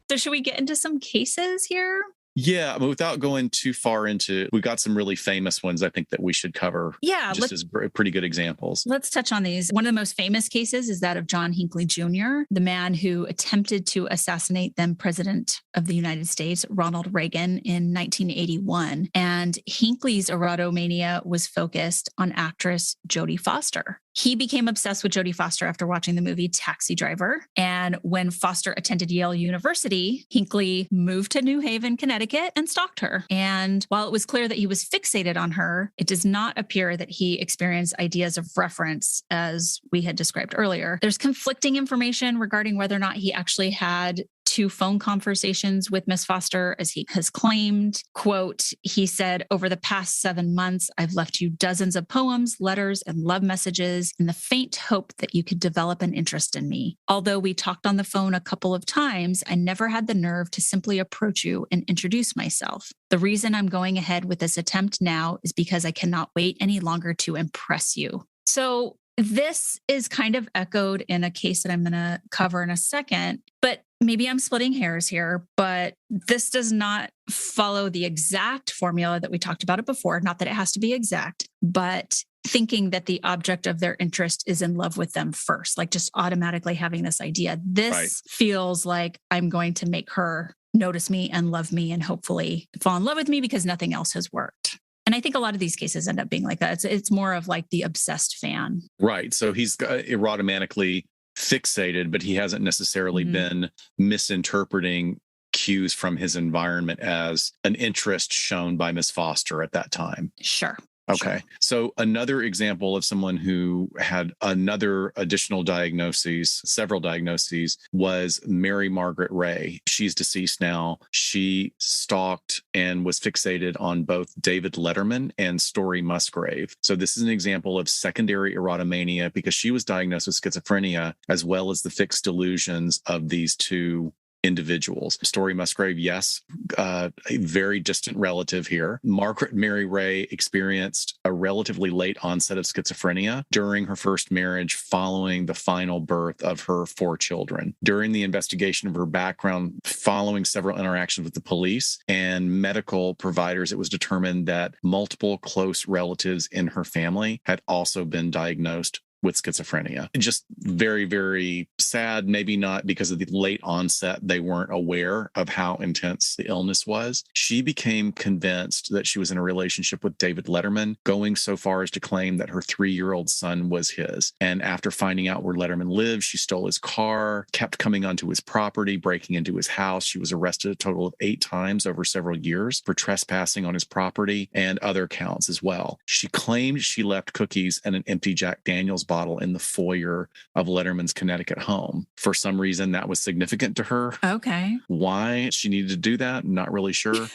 So should we get into some cases here? Yeah, I mean, without going too far into, we've got some really famous ones I think that we should cover. Yeah. Just as pretty good examples. Let's touch on these. One of the most famous cases is that of John Hinckley Jr., the man who attempted to assassinate then President of the United States, Ronald Reagan, in 1981. And Hinckley's erotomania was focused on actress Jodie Foster. He became obsessed with Jodie Foster after watching the movie Taxi Driver. And when Foster attended Yale University, Hinckley moved to New Haven, Connecticut, and stalked her. And while it was clear that he was fixated on her, it does not appear that he experienced ideas of reference, as we had described earlier. There's conflicting information regarding whether or not he actually had 2 phone conversations with Miss Foster, as he has claimed. Quote, he said, over the past 7 months, I've left you dozens of poems, letters, and love messages in the faint hope that you could develop an interest in me. Although we talked on the phone a couple of times, I never had the nerve to simply approach you and introduce myself. The reason I'm going ahead with this attempt now is because I cannot wait any longer to impress you. So this is kind of echoed in a case that I'm going to cover in a second, but maybe I'm splitting hairs here, but this does not follow the exact formula that we talked about it before. Not that it has to be exact, but thinking that the object of their interest is in love with them first, like just automatically having this idea. This feels like I'm going to make her notice me and love me and hopefully fall in love with me because nothing else has worked. And I think a lot of these cases end up being like that. It's more of like the obsessed fan. Right. So he's erotomanically fixated, but he hasn't necessarily been misinterpreting cues from his environment as an interest shown by Miss Foster at that time. Sure. Okay. So another example of someone who had another additional diagnoses, several diagnoses, was Mary Margaret Ray. She's deceased now. She stalked and was fixated on both David Letterman and Story Musgrave. So this is an example of secondary erotomania because she was diagnosed with schizophrenia as well as the fixed delusions of these 2 individuals. Story Musgrave, yes, a very distant relative here. Margaret Mary Ray experienced a relatively late onset of schizophrenia during her first marriage following the final birth of her 4 children. During the investigation of her background, following several interactions with the police and medical providers, it was determined that multiple close relatives in her family had also been diagnosed with schizophrenia. Just very, very sad. Maybe not because of the late onset, they weren't aware of how intense the illness was. She became convinced that she was in a relationship with David Letterman, going so far as to claim that her 3-year-old son was his. And after finding out where Letterman lived, she stole his car, kept coming onto his property, breaking into his house. She was arrested a total of 8 times over several years for trespassing on his property and other counts as well. She claimed she left cookies and an empty Jack Daniels bottle in the foyer of Letterman's Connecticut home. For some reason, that was significant to her. Okay. Why she needed to do that, not really sure.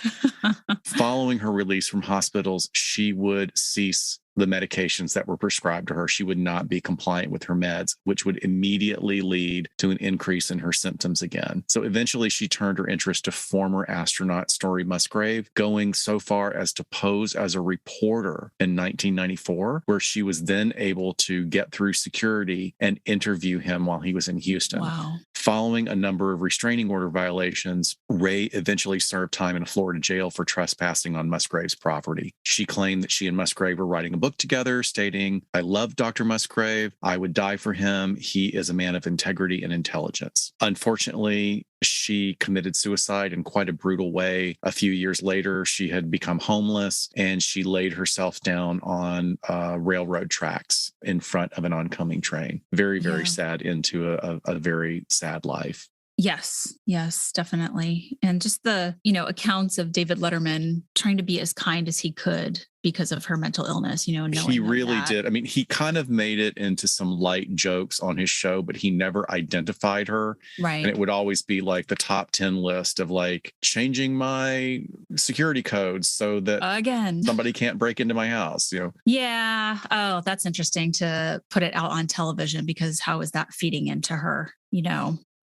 Following her release from hospitals, she would cease the medications that were prescribed to her. She would not be compliant with her meds, which would immediately lead to an increase in her symptoms again. So eventually she turned her interest to former astronaut Story Musgrave, going so far as to pose as a reporter in 1994, where she was then able to get through security and interview him while he was in Houston. Wow. Following a number of restraining order violations, Ray eventually served time in a Florida jail for trespassing on Musgrave's property. She claimed that she and Musgrave were riding a book together stating, I love Dr. Musgrave. I would die for him. He is a man of integrity and intelligence. Unfortunately, she committed suicide in quite a brutal way. A few years later, she had become homeless and she laid herself down on railroad tracks in front of an oncoming train. Very, very sad into a very sad life. Yes, definitely. And just the, accounts of David Letterman trying to be as kind as he could because of her mental illness, knowing he really that. did. I mean, he kind of made it into some light jokes on his show, but he never identified her. Right. And it would always be like the top 10 list of like changing my security codes so that somebody can't break into my house, Yeah. Oh, that's interesting to put it out on television, because how is that feeding into her,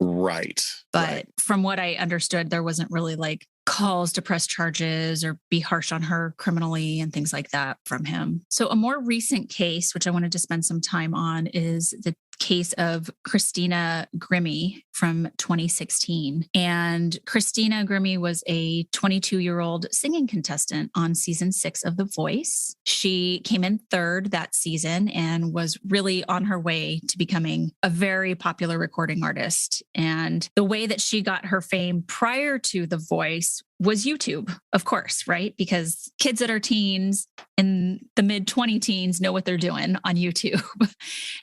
Right. But from what I understood, there wasn't really like calls to press charges or be harsh on her criminally and things like that from him. So a more recent case, which I wanted to spend some time on, is the case of Christina Grimmie from 2016. And Christina Grimmie was a 22-year-old singing contestant on season 6 of The Voice. She came in third that season and was really on her way to becoming a very popular recording artist. And the way that she got her fame prior to The Voice was YouTube, of course, right? Because kids that are teens in the mid 20 teens know what they're doing on YouTube.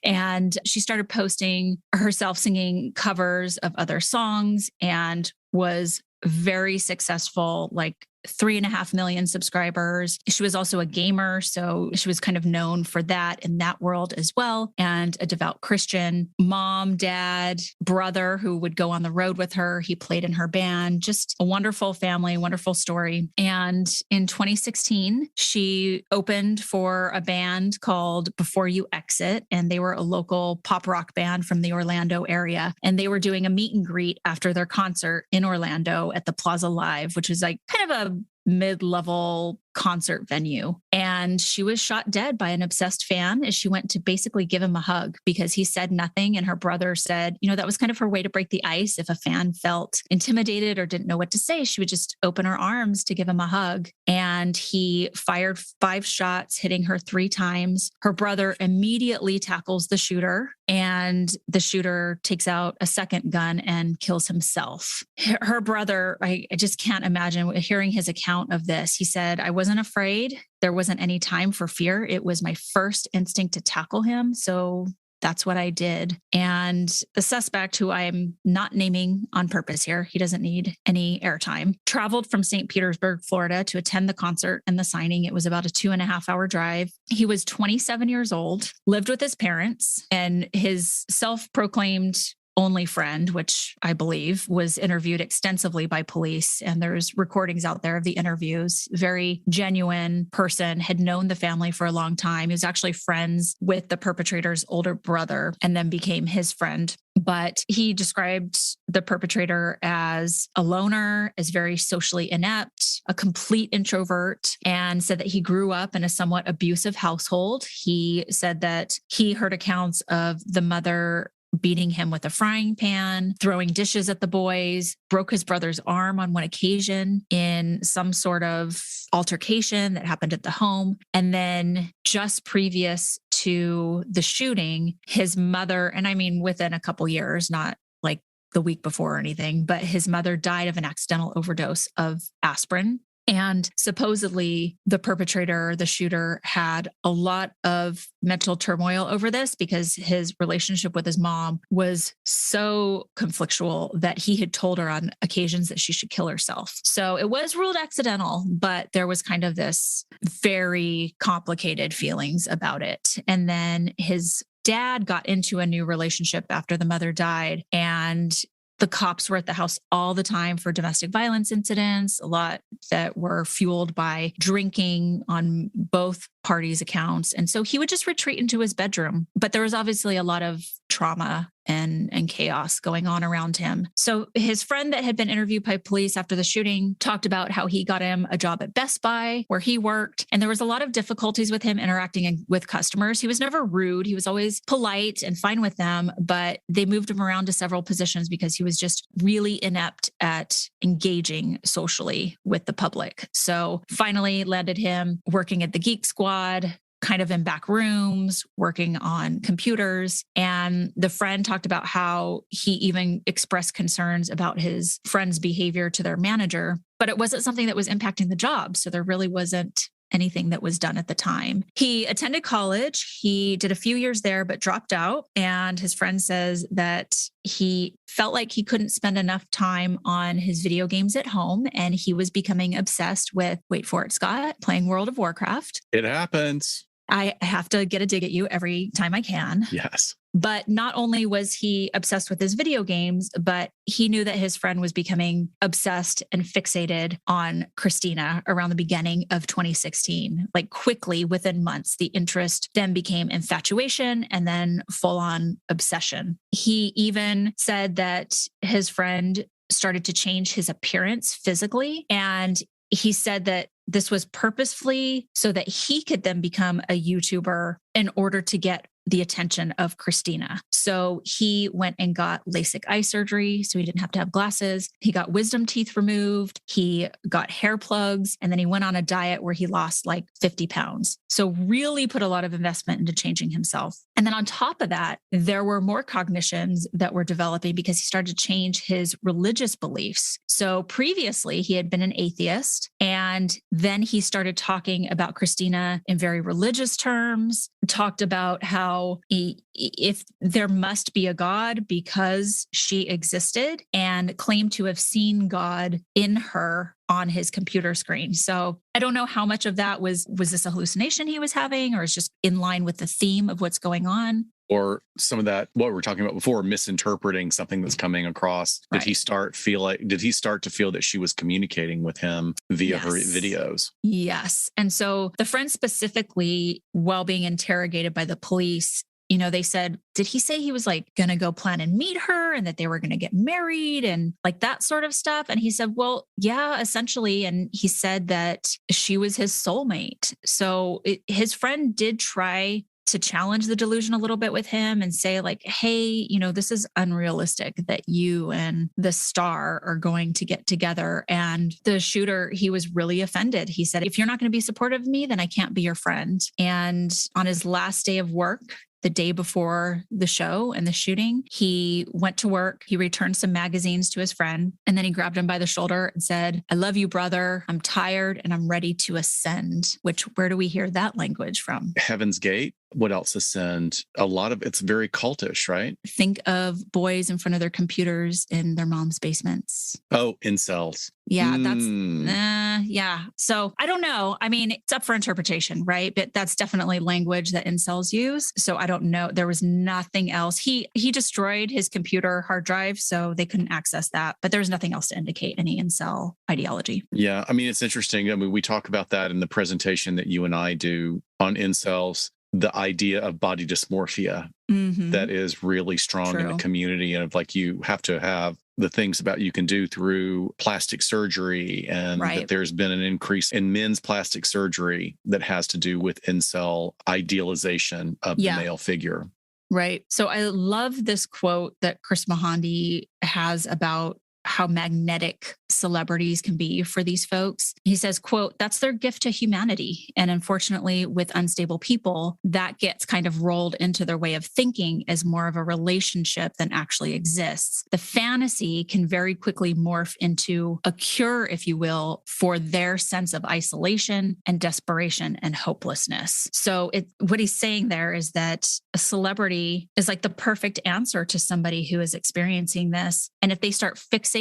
And she started posting herself singing covers of other songs and was very successful, like 3.5 million subscribers. She was also a gamer, so she was kind of known for that in that world as well, and a devout Christian. Mom, dad, brother who would go on the road with her. He played in her band. Just a wonderful family, wonderful story. And in 2016, she opened for a band called Before You Exit, and they were a local pop rock band from the Orlando area. And they were doing a meet and greet after their concert in Orlando at the Plaza Live, which is like kind of a mid-level concert venue. And she was shot dead by an obsessed fan as she went to basically give him a hug because he said nothing. And her brother said, that was kind of her way to break the ice. If a fan felt intimidated or didn't know what to say, she would just open her arms to give him a hug. And he fired 5 shots, hitting her 3 times. Her brother immediately tackles the shooter, and the shooter takes out a second gun and kills himself. Her brother, I just can't imagine hearing his account of this. He said, I wasn't afraid. There wasn't any time for fear. It was my first instinct to tackle him. So that's what I did. And the suspect, who I'm not naming on purpose here, he doesn't need any airtime, traveled from St. Petersburg, Florida to attend the concert and the signing. It was about a 2.5-hour drive. He was 27 years old, lived with his parents, and his self-proclaimed only friend, which I believe was interviewed extensively by police. And there's recordings out there of the interviews. Very genuine person, had known the family for a long time. He was actually friends with the perpetrator's older brother and then became his friend. But he described the perpetrator as a loner, as very socially inept, a complete introvert, and said that he grew up in a somewhat abusive household. He said that he heard accounts of the mother beating him with a frying pan, throwing dishes at the boys, broke his brother's arm on one occasion in some sort of altercation that happened at the home. And then just previous to the shooting, his mother, and I mean within a couple years, not like the week before or anything, but his mother died of an accidental overdose of aspirin. And supposedly the perpetrator, the shooter, had a lot of mental turmoil over this because his relationship with his mom was so conflictual that he had told her on occasions that she should kill herself. So it was ruled accidental, but there was kind of this very complicated feelings about it. And then his dad got into a new relationship after the mother died, and the cops were at the house all the time for domestic violence incidents, a lot that were fueled by drinking on both parties' accounts. And so he would just retreat into his bedroom. But there was obviously a lot of trauma and chaos going on around him. So his friend that had been interviewed by police after the shooting talked about how he got him a job at Best Buy where he worked. And there was a lot of difficulties with him interacting with customers. He was never rude. He was always polite and fine with them, but they moved him around to several positions because he was just really inept at engaging socially with the public. So finally landed him working at the Geek Squad, kind of in back rooms, working on computers. And the friend talked about how he even expressed concerns about his friend's behavior to their manager, but it wasn't something that was impacting the job. So there really wasn't anything that was done at the time. He attended college. He did a few years there, but dropped out. And his friend says that he felt like he couldn't spend enough time on his video games at home. And he was becoming obsessed with, wait for it, Scott, playing World of Warcraft. It happens. I have to get a dig at you every time I can. Yes. But not only was he obsessed with his video games, but he knew that his friend was becoming obsessed and fixated on Christina around the beginning of 2016. Like quickly, within months, the interest then became infatuation and then full on obsession. He even said that his friend started to change his appearance physically. And he said that this was purposefully so that he could then become a YouTuber in order to get the attention of Christina. So he went and got LASIK eye surgery, so he didn't have to have glasses. He got wisdom teeth removed. He got hair plugs, and then he went on a diet where he lost like 50 pounds. So really put a lot of investment into changing himself. And then on top of that, there were more cognitions that were developing because he started to change his religious beliefs. So previously he had been an atheist, and then he started talking about Christina in very religious terms, talked about how if there must be a God because she existed, and claimed to have seen God in her on his computer screen. So I don't know how much of that was this a hallucination he was having, or is just in line with the theme of what's going on? Or some of that, what we were talking about before, misinterpreting something that's coming across. Did he start to feel that she was communicating with him via her videos? Yes. And so the friend specifically, while being interrogated by the police, they said, did he say he was like going to go plan and meet her and that they were going to get married and like that sort of stuff? And he said, well, yeah, essentially. And he said that she was his soulmate. So his friend did try to challenge the delusion a little bit with him and say like, hey, this is unrealistic that you and the star are going to get together. And the shooter, he was really offended. He said, if you're not going to be supportive of me, then I can't be your friend. And on his last day of work, the day before the show and the shooting, he went to work. He returned some magazines to his friend, and then he grabbed him by the shoulder and said, I love you, brother. I'm tired and I'm ready to ascend. Where do we hear that language from? Heaven's Gate. What else ascend? A lot of it's very cultish, right? Think of boys in front of their computers in their mom's basements. Oh, incels. Yeah, yeah. So I don't know. I mean, it's up for interpretation, right? But that's definitely language that incels use. So I don't know. There was nothing else. He destroyed his computer hard drive, so they couldn't access that. But there was nothing else to indicate any incel ideology. Yeah. I mean, it's interesting. I mean, we talk about that in the presentation that you and I do on incels. The idea of body dysmorphia that is really strong in the community, and of like you have to have the things about you can do through plastic surgery, and that there's been an increase in men's plastic surgery that has to do with incel idealization of the male figure. Right. So I love this quote that Chris Mahandi has about how magnetic celebrities can be for these folks. He says, quote, that's their gift to humanity. And unfortunately, with unstable people, that gets kind of rolled into their way of thinking as more of a relationship than actually exists. The fantasy can very quickly morph into a cure, if you will, for their sense of isolation and desperation and hopelessness. So what he's saying there is that a celebrity is like the perfect answer to somebody who is experiencing this. And if they start fixating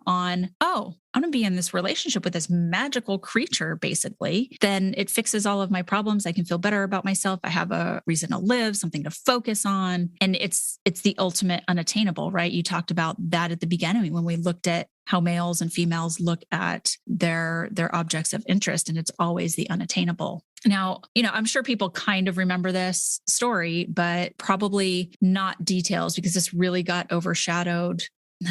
on, oh, I'm going to be in this relationship with this magical creature, basically, then it fixes all of my problems. I can feel better about myself. I have a reason to live, something to focus on. And it's the ultimate unattainable, right? You talked about that at the beginning when we looked at how males and females look at their objects of interest, and it's always the unattainable. Now, I'm sure people kind of remember this story, but probably not details, because this really got overshadowed.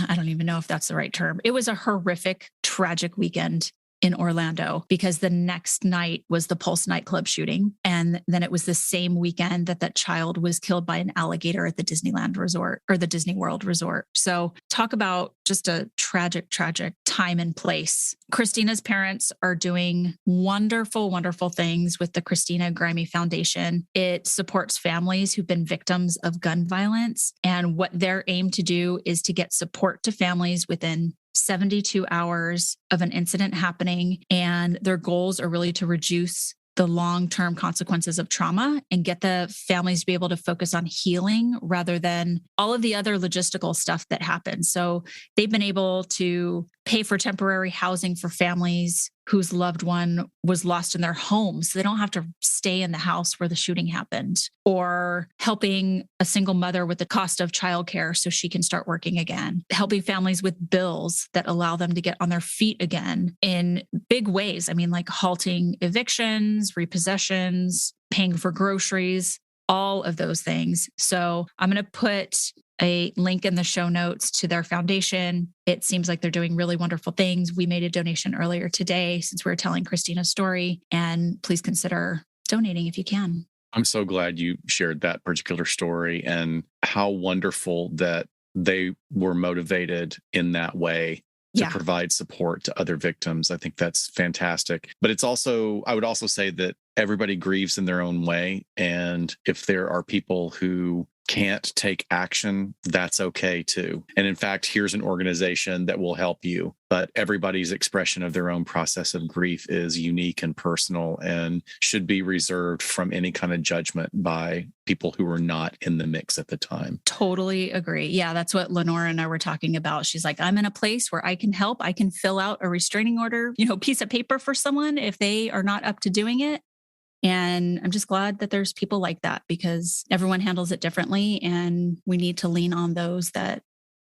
I don't even know if that's the right term. It was a horrific, tragic weekend in Orlando because the next night was the Pulse nightclub shooting. And then it was the same weekend that child was killed by an alligator at the Disneyland resort or the Disney World resort. So talk about just a tragic, tragic time and place. Christina's parents are doing wonderful, wonderful things with the Christina Grimmie Foundation. It supports families who've been victims of gun violence. And what their aim to do is to get support to families within 72 hours of an incident happening. And their goals are really to reduce the long-term consequences of trauma and get the families to be able to focus on healing rather than all of the other logistical stuff that happens. So they've been able to pay for temporary housing for families whose loved one was lost in their home, so they don't have to stay in the house where the shooting happened, or helping a single mother with the cost of childcare so she can start working again, helping families with bills that allow them to get on their feet again in big ways. I mean, like halting evictions, repossessions, paying for groceries, all of those things. So I'm going to put a link in the show notes to their foundation. It seems like they're doing really wonderful things. We made a donation earlier today since we were telling Christina's story, and please consider donating if you can. I'm so glad you shared that particular story and how wonderful that they were motivated in that way to provide support to other victims. I think that's fantastic. But it's also, I would also say that everybody grieves in their own way. And if there are people who can't take action, that's okay too. And in fact, here's an organization that will help you. But everybody's expression of their own process of grief is unique and personal and should be reserved from any kind of judgment by people who were not in the mix at the time. Totally agree. Yeah, that's what Lenora and I were talking about. She's like, I'm in a place where I can help. I can fill out a restraining order, piece of paper for someone if they are not up to doing it. And I'm just glad that there's people like that because everyone handles it differently and we need to lean on those that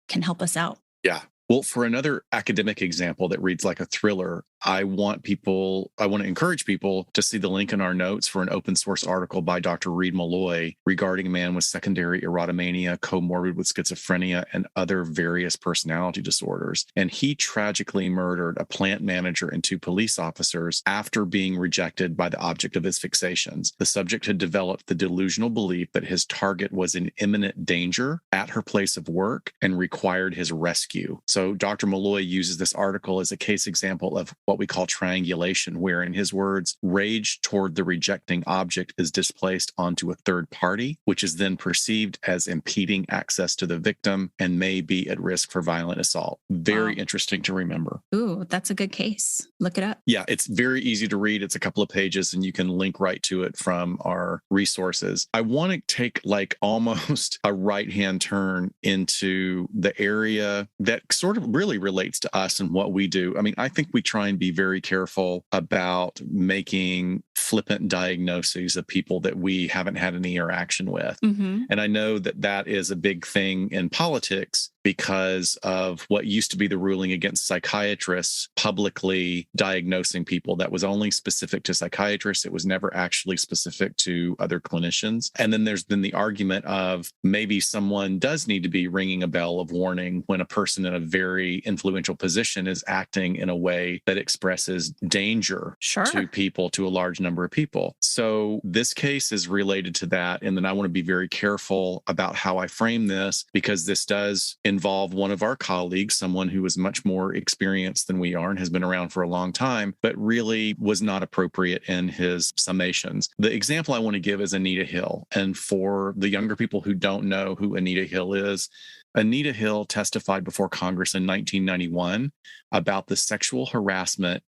can help us out. Yeah. Well, for another academic example that reads like a thriller, I want to encourage people to see the link in our notes for an open source article by Dr. Reed Malloy regarding a man with secondary erotomania, comorbid with schizophrenia, and other various personality disorders. And he tragically murdered a plant manager and 2 police officers after being rejected by the object of his fixations. The subject had developed the delusional belief that his target was in imminent danger at her place of work and required his rescue. So Dr. Malloy uses this article as a case example of what we call triangulation, where, in his words, rage toward the rejecting object is displaced onto a third party, which is then perceived as impeding access to the victim and may be at risk for violent assault. Very interesting to remember. Ooh, that's a good case. Look it up. Yeah, it's very easy to read. It's a couple of pages and you can link right to it from our resources. I want to take like almost a right-hand turn into the area that sort of really relates to us and what we do. I mean, I think we try and be very careful about making flippant diagnoses of people that we haven't had any interaction with. Mm-hmm. And I know that that is a big thing in politics because of what used to be the ruling against psychiatrists publicly diagnosing people. That was only specific to psychiatrists. It was never actually specific to other clinicians. And then there's been the argument of maybe someone does need to be ringing a bell of warning when a person in a very influential position is acting in a way that expresses danger to people, to a large number of people. So this case is related to that. And then I want to be very careful about how I frame this because this does involve one of our colleagues, someone who is much more experienced than we are and has been around for a long time, but really was not appropriate in his summations. The example I want to give is Anita Hill. And for the younger people who don't know who Anita Hill is, Anita Hill testified before Congress in 1991 about the sexual harassment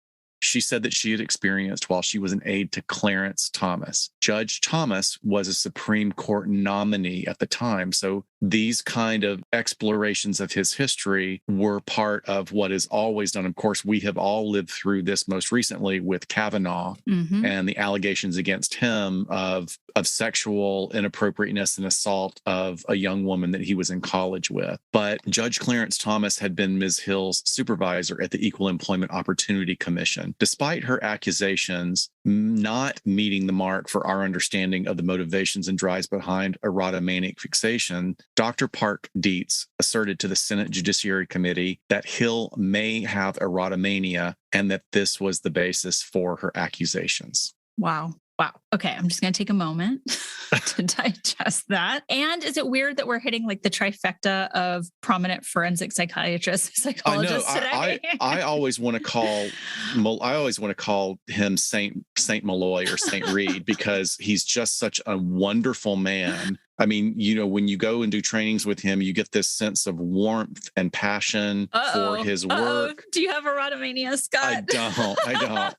she said that she had experienced while she was an aide to Clarence Thomas. Judge Thomas was a Supreme Court nominee at the time. So these kind of explorations of his history were part of what is always done. Of course, we have all lived through this most recently with Kavanaugh and the allegations against him of sexual inappropriateness and assault of a young woman that he was in college with. But Judge Clarence Thomas had been Ms. Hill's supervisor at the Equal Employment Opportunity Commission. again. Despite her accusations not meeting the mark for our understanding of the motivations and drives behind erotomanic fixation, Dr. Park Dietz asserted to the Senate Judiciary Committee that Hill may have erotomania and that this was the basis for her accusations. Wow. Wow. Okay. I'm just going to take a moment to digest that. And is it weird that we're hitting like the trifecta of prominent forensic psychiatrists, psychologists today? I always want to call him Saint Malloy or Saint Reed because he's just such a wonderful man. I mean, when you go and do trainings with him, you get this sense of warmth and passion for his work. Do you have erotomania, Scott? I don't.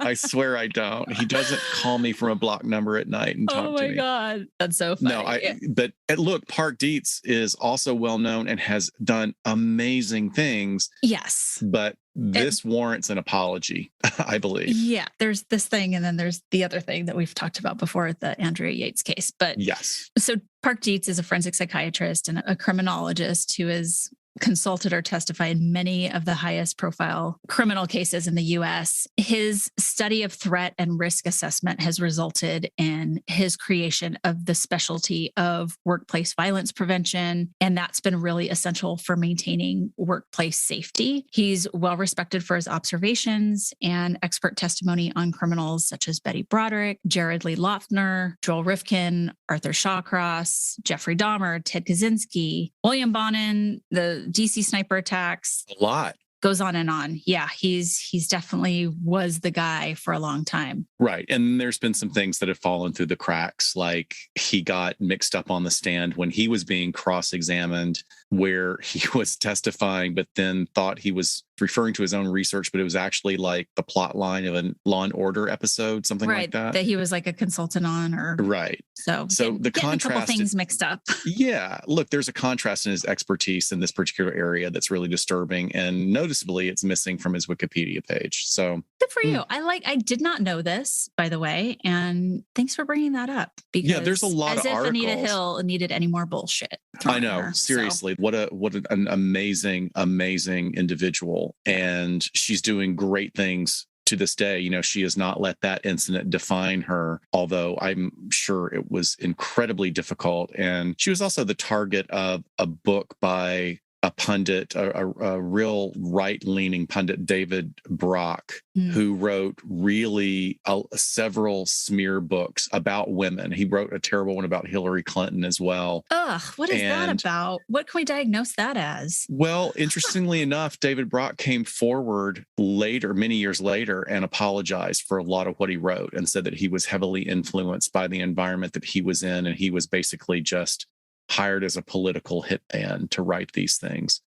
I swear I don't. He doesn't call me from a block number at night and talk to me. Oh my God. That's so funny. But look, Park Dietz is also well known and has done amazing things. Yes. But this warrants an apology, I believe. Yeah, there's this thing, and then there's the other thing that we've talked about before, the Andrea Yates case. But yes. So Park Dietz is a forensic psychiatrist and a criminologist who has consulted or testified in many of the highest profile criminal cases in the US. His study of threat and risk assessment has resulted in his creation of the specialty of workplace violence prevention. And that's been really essential for maintaining workplace safety. He's well respected for his observations and expert testimony on criminals such as Betty Broderick, Jared Lee Loftner, Joel Rifkin, Arthur Shawcross, Jeffrey Dahmer, Ted Kaczynski, William Bonin, the DC sniper attacks. A lot. Goes on and on. Yeah, he's definitely was the guy for a long time. Right. And there's been some things that have fallen through the cracks, like he got mixed up on the stand when he was being cross-examined, where he was testifying, but then thought he was referring to his own research, but it was actually like the plot line of a Law and Order episode, something like that. That he was like a consultant on, or right. So the contrast, a couple things mixed up. Yeah, look, there's a contrast in his expertise in this particular area that's really disturbing, and noticeably, it's missing from his Wikipedia page. So good for you. I did not know this, by the way, and thanks for bringing that up. Because there's a lot of articles. Anita Hill needed any more bullshit. I know, seriously, what an amazing individual, and she's doing great things to this day. She has not let that incident define her, although I'm sure it was incredibly difficult. And she was also the target of a book by a pundit, a real right-leaning pundit, David Brock, who wrote really several smear books about women. He wrote a terrible one about Hillary Clinton as well. Ugh, what is that about? What can we diagnose that as? Well, interestingly enough, David Brock came forward later, many years later, and apologized for a lot of what he wrote and said that he was heavily influenced by the environment that he was in, and he was basically just hired as a political hitman to write these things.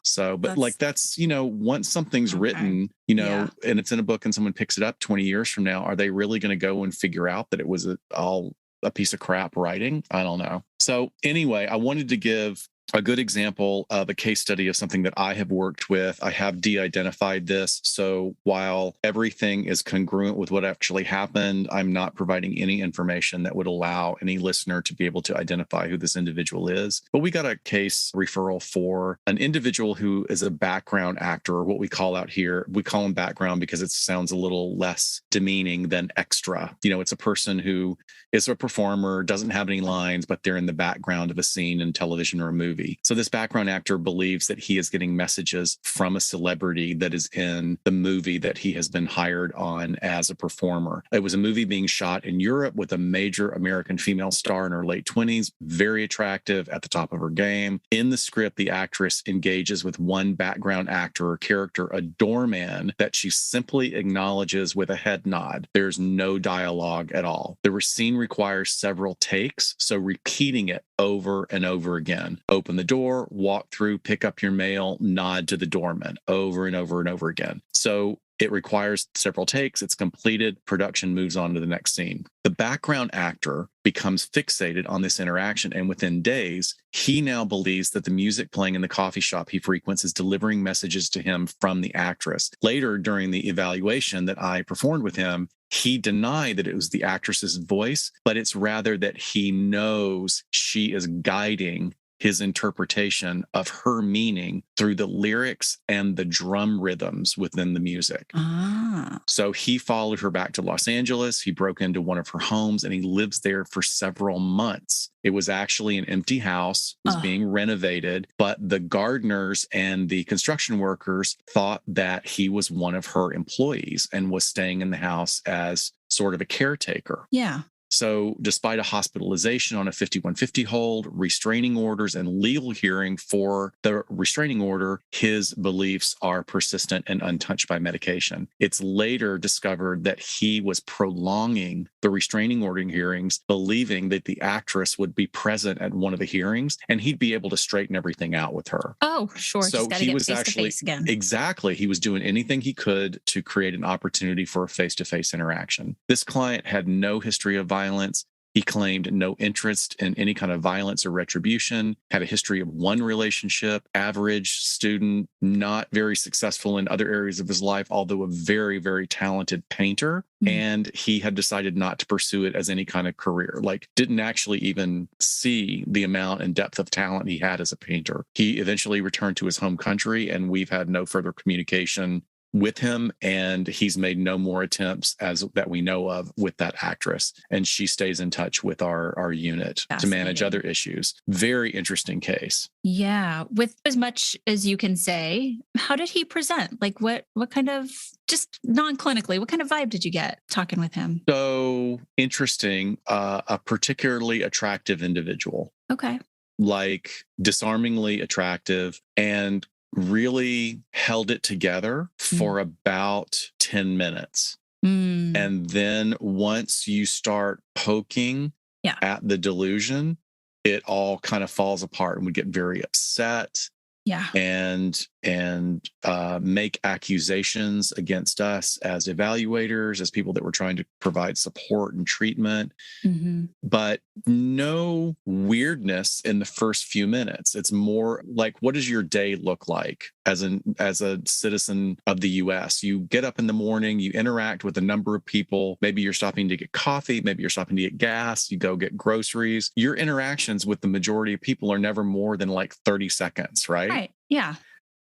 So, but that's once something's written, and it's in a book and someone picks it up 20 years from now, are they really going to go and figure out that it was all a piece of crap writing? I don't know. So anyway, I wanted to give a good example of a case study of something that I have worked with. I have de-identified this. So while everything is congruent with what actually happened, I'm not providing any information that would allow any listener to be able to identify who this individual is. But we got a case referral for an individual who is a background actor, or what we call out here. We call him background because it sounds a little less demeaning than extra. It's a person who is a performer, doesn't have any lines, but they're in the background of a scene in television or a movie. So this background actor believes that he is getting messages from a celebrity that is in the movie that he has been hired on as a performer. It was a movie being shot in Europe with a major American female star in her late 20s, very attractive, at the top of her game. In the script, the actress engages with one background actor or character, a doorman, that she simply acknowledges with a head nod. There's no dialogue at all. The scene requires several takes, so repeating it over and over again. Open the door, walk through, pick up your mail, nod to the doorman, over and over and over again. So it requires several takes. It's completed. Production moves on to the next scene. The background actor becomes fixated on this interaction, and within days, he now believes that the music playing in the coffee shop he frequents is delivering messages to him from the actress. Later, during the evaluation that I performed with him, he denied that it was the actress's voice, but it's rather that he knows she is guiding his interpretation of her meaning through the lyrics and the drum rhythms within the music. Ah. So he followed her back to Los Angeles. He broke into one of her homes and he lives there for several months. It was actually an empty house, was being renovated, but the gardeners and the construction workers thought that he was one of her employees and was staying in the house as sort of a caretaker. Yeah. So despite a hospitalization on a 5150 hold, restraining orders, and legal hearing for the restraining order, his beliefs are persistent and untouched by medication. It's later discovered that he was prolonging the restraining order hearings, believing that the actress would be present at one of the hearings and he'd be able to straighten everything out with her. Oh, sure. So Just got to he get was face to actually, face again. exactly, he was doing anything he could to create an opportunity for a face-to-face interaction. This client had no history of violence. He claimed no interest in any kind of violence or retribution, had a history of one relationship, average student, not very successful in other areas of his life, although a very, very talented painter. And he had decided not to pursue it as any kind of career, like didn't actually even see the amount and depth of talent he had as a painter. He eventually returned to his home country and we've had no further communication with him, and he's made no more attempts as that we know of with that actress, and she stays in touch with our unit to manage other issues. Very interesting case. Yeah, with as much as you can say, how did he present? Like what kind of, just non-clinically, what kind of vibe did you get talking with him? So interesting, a particularly attractive individual. Okay. Like disarmingly attractive, and really held it together for about 10 minutes. And then once you start poking at the delusion, it all kind of falls apart and we get very upset. Yeah. And make accusations against us as evaluators, as people that were trying to provide support and treatment. But no weirdness in the first few minutes. It's more like, what does your day look like as a citizen of the US? You get up in the morning, you interact with a number of people. Maybe you're stopping to get coffee, maybe you're stopping to get gas, you go get groceries. Your interactions with the majority of people are never more than like 30 seconds, right? Right. Yeah.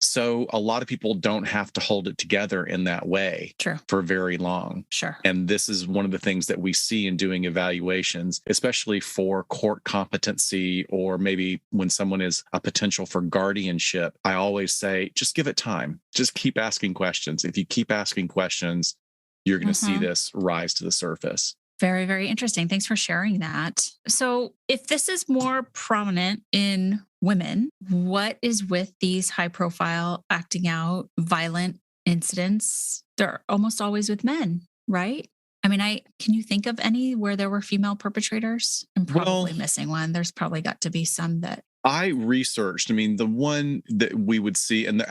So a lot of people don't have to hold it together in that way for very long. Sure. And this is one of the things that we see in doing evaluations, especially for court competency, or maybe when someone is a potential for guardianship. I always say, just give it time. Just keep asking questions. If you keep asking questions, you're going to see this rise to the surface. Very, very interesting. Thanks for sharing that. So if this is more prominent in women, what is with these high profile acting out violent incidents? They're almost always with men, right? I mean, can you think of any where there were female perpetrators? I'm probably missing one. There's probably got to be some that I researched. I mean, the one that we would see, and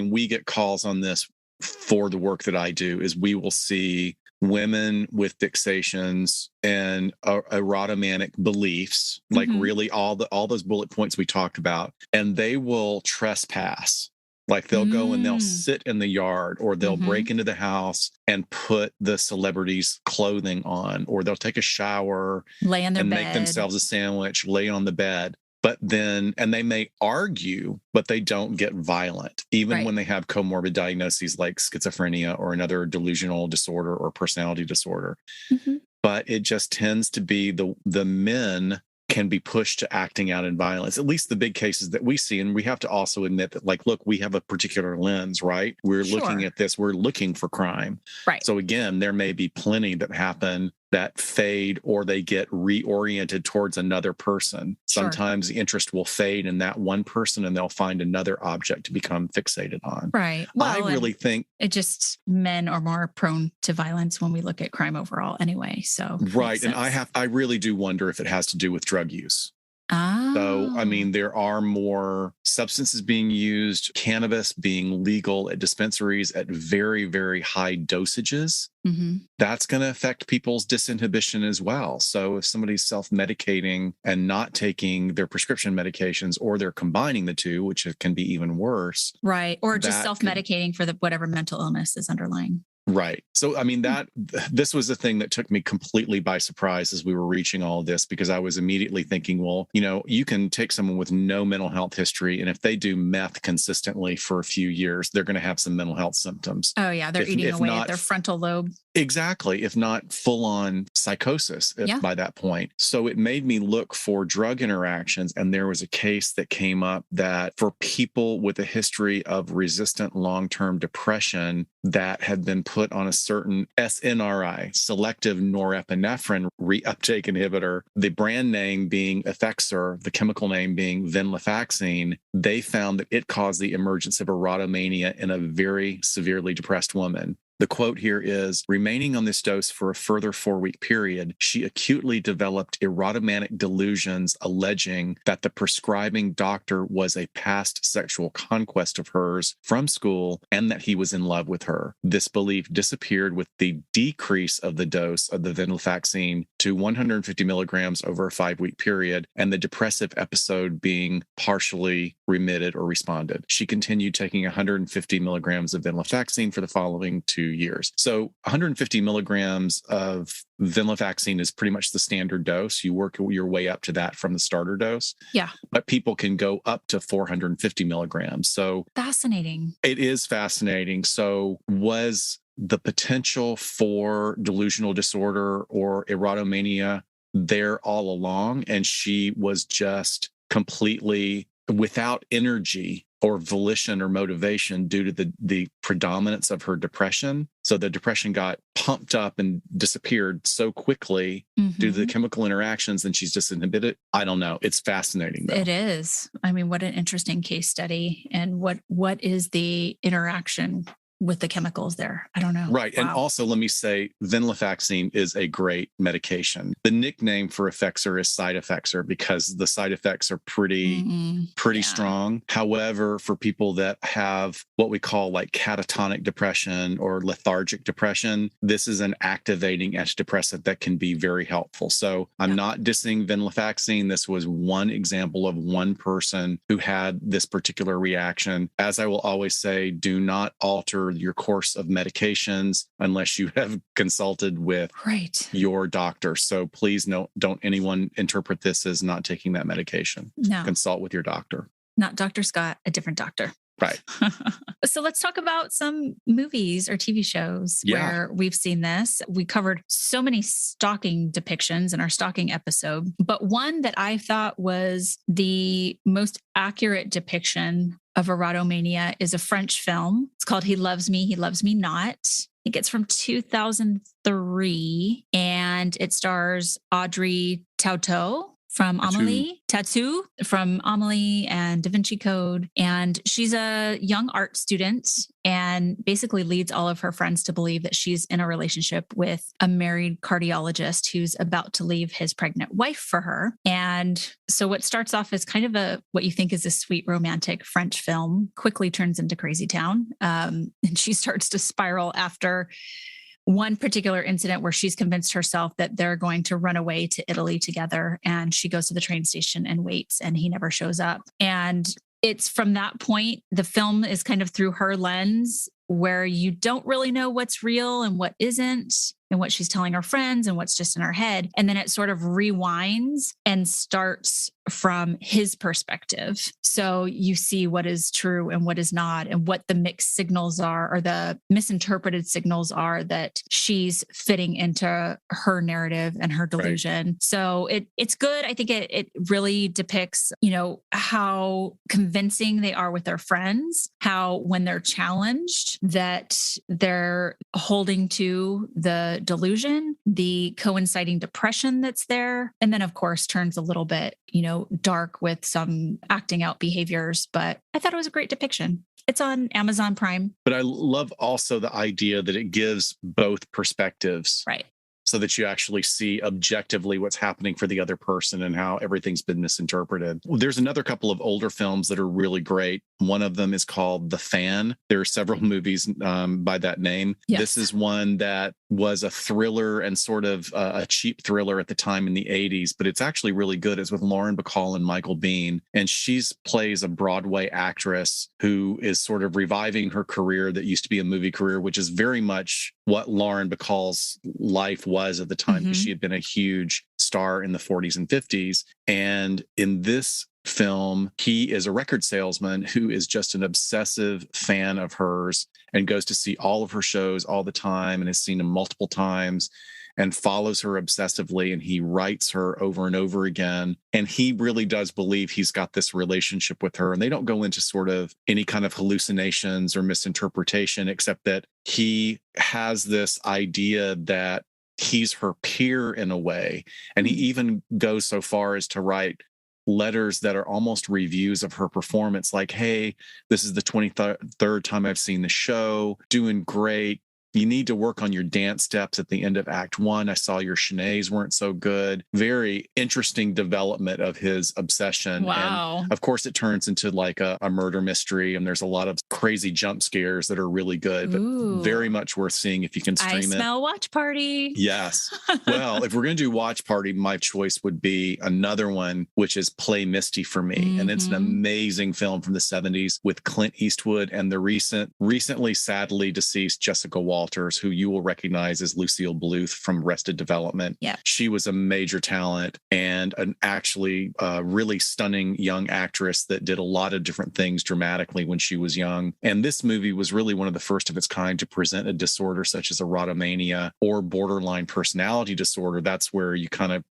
we get calls on this for the work that I do, is we will see women with fixations and erotomanic beliefs, like really all those bullet points we talked about, and they will trespass. Like they'll go and they'll sit in the yard, or they'll break into the house and put the celebrity's clothing on, or they'll take a shower, lay in their bed, make themselves a sandwich, lay on the bed. But then, and they may argue, but they don't get violent, even when they have comorbid diagnoses like schizophrenia or another delusional disorder or personality disorder. But it just tends to be the men can be pushed to acting out in violence, at least the big cases that we see. And we have to also admit that, like, look, we have a particular lens, right? We're looking at this, we're looking for crime. Right. So again, there may be plenty that happen that fade, or they get reoriented towards another person. Sometimes the interest will fade in that one person and they'll find another object to become fixated on. Right. Well, I really think men are more prone to violence when we look at crime overall anyway. So right. And I really do wonder if it has to do with drug use. So, I mean, there are more substances being used, cannabis being legal at dispensaries at very, very high dosages. That's going to affect people's disinhibition as well. So if somebody's self-medicating and not taking their prescription medications, or they're combining the two, which can be even worse. Right. Or just self-medicating for whatever mental illness is underlying. Right. So, I mean, this was the thing that took me completely by surprise as we were reaching all of this, because I was immediately thinking, well, you can take someone with no mental health history, and if they do meth consistently for a few years, they're going to have some mental health symptoms. Oh, yeah. They're eating If away not at their frontal lobe. Exactly, if not full on psychosis Yeah. by that point. So it made me look for drug interactions. And there was a case that came up that for people with a history of resistant long term depression that had been put on a certain SNRI, selective norepinephrine reuptake inhibitor, the brand name being Effexor, the chemical name being venlafaxine, they found that it caused the emergence of erotomania in a very severely depressed woman. The quote here is, remaining on this dose for a further 4-week period, she acutely developed erotomanic delusions alleging that the prescribing doctor was a past sexual conquest of hers from school and that he was in love with her. This belief disappeared with the decrease of the dose of the venlafaxine to 150 milligrams over a 5-week period, and the depressive episode being partially remitted or responded. She continued taking 150 milligrams of venlafaxine for the following 2 years. So 150 milligrams of venlafaxine is pretty much the standard dose. You work your way up to that from the starter dose. Yeah. But people can go up to 450 milligrams. So fascinating. It is fascinating. So was the potential for delusional disorder or erotomania there all along, and she was just completely without energy or volition or motivation due to the predominance of her depression? So the depression got pumped up and disappeared so quickly due to the chemical interactions, and she's just inhibited. I don't know. It's fascinating, though. It is. I mean, what an interesting case study. And what is the interaction with the chemicals there? I don't know. Right. Wow. And also, let me say, venlafaxine is a great medication. The nickname for Effexor is side Effexor because the side effects are pretty strong. However, for people that have what we call like catatonic depression or lethargic depression, this is an activating antidepressant that can be very helpful. So I'm not dissing venlafaxine. This was one example of one person who had this particular reaction. As I will always say, do not alter your course of medications unless you have consulted with your doctor. So please don't anyone interpret this as not taking that medication. No. Consult with your doctor. Not Dr. Scott, a different doctor. Right. So let's talk about some movies or TV shows where we've seen this. We covered so many stalking depictions in our stalking episode, but one that I thought was the most accurate depiction of erotomania is a French film. It's called He Loves Me, He Loves Me Not. I think it's from 2003, and it stars Audrey Tautou from Amelie, Tattoo from Amelie and Da Vinci Code. And she's a young art student and basically leads all of her friends to believe that she's in a relationship with a married cardiologist who's about to leave his pregnant wife for her. And so what starts off as kind of what you think is a sweet romantic French film quickly turns into Crazy Town. And she starts to spiral after one particular incident where she's convinced herself that they're going to run away to Italy together. And she goes to the train station and waits, and he never shows up. And it's from that point, the film is kind of through her lens where you don't really know what's real and what isn't, and what she's telling her friends and what's just in her head. And then it sort of rewinds and starts from his perspective. So you see what is true and what is not, and what the mixed signals are, or the misinterpreted signals are that she's fitting into her narrative and her delusion. Right. So it's good. I think it really depicts, how convincing they are with their friends, how when they're challenged that they're holding to the delusion, the coinciding depression that's there. And then of course turns a little bit, dark with some acting out behaviors, but I thought it was a great depiction. It's on Amazon Prime. But I love also the idea that it gives both perspectives. Right. so that you actually see objectively what's happening for the other person and how everything's been misinterpreted. There's another couple of older films that are really great. One of them is called The Fan. There are several movies by that name. Yes. This is one that was a thriller and sort of a cheap thriller at the time in the 80s, but it's actually really good. It's with Lauren Bacall and Michael Biehn, and she plays a Broadway actress who is sort of reviving her career that used to be a movie career, which is very much what Lauren Bacall's life was at the time, because she had been a huge star in the 40s and 50s. And in this film, he is a record salesman who is just an obsessive fan of hers and goes to see all of her shows all the time and has seen them multiple times and follows her obsessively, and he writes her over and over again. And he really does believe he's got this relationship with her. And they don't go into sort of any kind of hallucinations or misinterpretation, except that he has this idea that he's her peer in a way. And he even goes so far as to write letters that are almost reviews of her performance, like, hey, this is the 23rd time I've seen the show, doing great. You need to work on your dance steps at the end of Act 1. I saw your chenets weren't so good. Very interesting development of his obsession. Wow. And of course, it turns into like a murder mystery, and there's a lot of crazy jump scares that are really good, but very much worth seeing if you can stream it. I smell Watch Party. Yes. Well, if we're going to do Watch Party, my choice would be another one, which is Play Misty for Me. And it's an amazing film from the 70s with Clint Eastwood and the recently sadly deceased Jessica Walters, who you will recognize as Lucille Bluth from Arrested Development. Yeah. She was a major talent and an actually really stunning young actress that did a lot of different things dramatically when she was young. And this movie was really one of the first of its kind to present a disorder such as erotomania or borderline personality disorder. That's where you kind of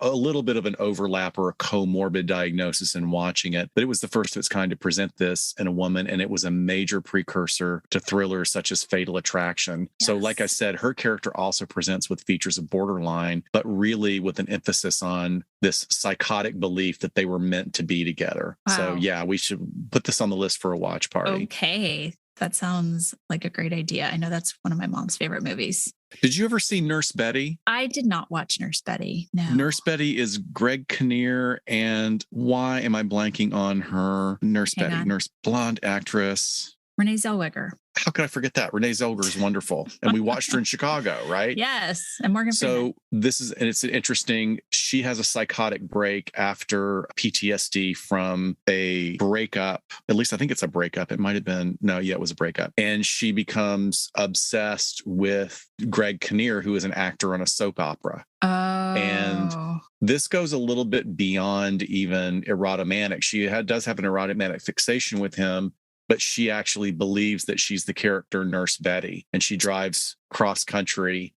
a little bit of an overlap or a comorbid diagnosis in watching it. But it was the first of its kind to present this in a woman, and it was a major precursor to thrillers such as Fatal Attraction. Yes. So like I said, her character also presents with features of borderline, but really with an emphasis on this psychotic belief that they were meant to be together. Wow. So yeah, we should put this on the list for a watch party. Okay. That sounds like a great idea. I know that's one of my mom's favorite movies. Did you ever see Nurse Betty? I did not watch Nurse Betty. No. Nurse Betty is Greg Kinnear, and why am I blanking on her? Nurse Betty, nurse blonde actress. Renee Zellweger. How could I forget that? Renee Zellweger is wonderful. And we watched her in Chicago, right? Yes. And Morgan Freeman. So it's interesting. She has a psychotic break after PTSD from a breakup. At least I think it's a breakup. It might have been, it was a breakup. And she becomes obsessed with Greg Kinnear, who is an actor on a soap opera. Oh. And this goes a little bit beyond even erotomanic. She does have an erotomanic fixation with him, but she actually believes that she's the character Nurse Betty, and she drives cross country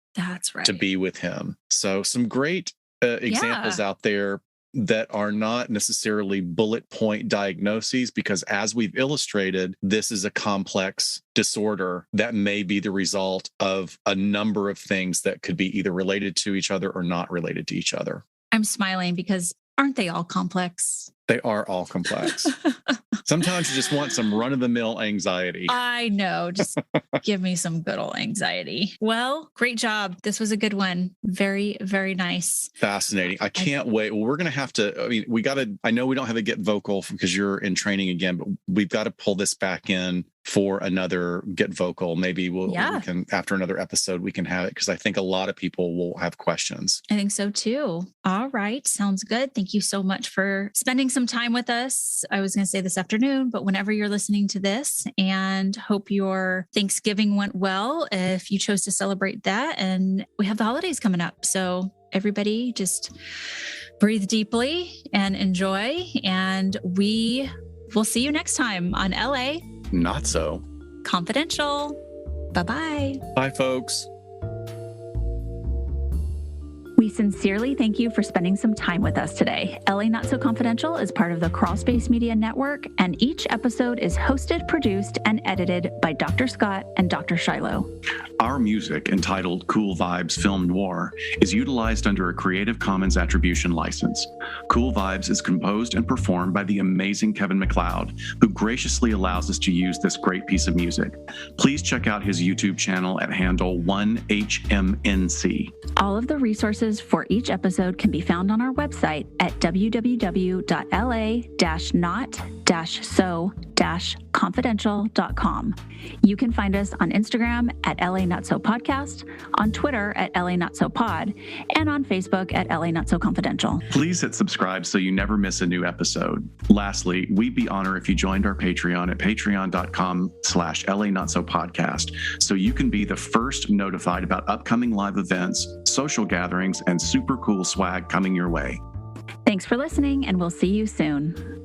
to be with him. So some great examples out there that are not necessarily bullet point diagnoses, because as we've illustrated, this is a complex disorder that may be the result of a number of things that could be either related to each other or not related to each other. I'm smiling because aren't they all complex? They are all complex. Sometimes you just want some run-of-the-mill anxiety. I know. Just give me some good old anxiety. Well, great job. This was a good one. Very, very nice. Fascinating. I can't wait. Well, we're going to have to, I know we don't have a Get Vocal because you're in training again, but we've got to pull this back in for another Get Vocal. Maybe we can, after another episode, we can have it, because I think a lot of people will have questions. I think so too. All right. Sounds good. Thank you so much for spending some time with us. I was going to say this afternoon, but whenever you're listening to this, and hope your Thanksgiving went well if you chose to celebrate that. And we have the holidays coming up. So everybody just breathe deeply and enjoy. And we will see you next time on LA Not So Confidential. Bye-bye. Bye, folks. We sincerely thank you for spending some time with us today. LA Not So Confidential is part of the Crawlspace Media Network, and each episode is hosted, produced, and edited by Dr. Scott and Dr. Shiloh. Our music, entitled Cool Vibes Film Noir, is utilized under a Creative Commons Attribution license. Cool Vibes is composed and performed by the amazing Kevin MacLeod, who graciously allows us to use this great piece of music. Please check out his YouTube channel at handle 1HMNC. All of the resources for each episode can be found on our website at www.la-not-so-confidential.com. You can find us on Instagram at LA Not So Podcast, on Twitter at LA Not So Pod, and on Facebook at LA Not So Confidential. Please hit subscribe so you never miss a new episode. Lastly, we'd be honored if you joined our Patreon at patreon.com/LA Not So Podcast, so you can be the first notified about upcoming live events, social gatherings, and super cool swag coming your way. Thanks for listening, and we'll see you soon.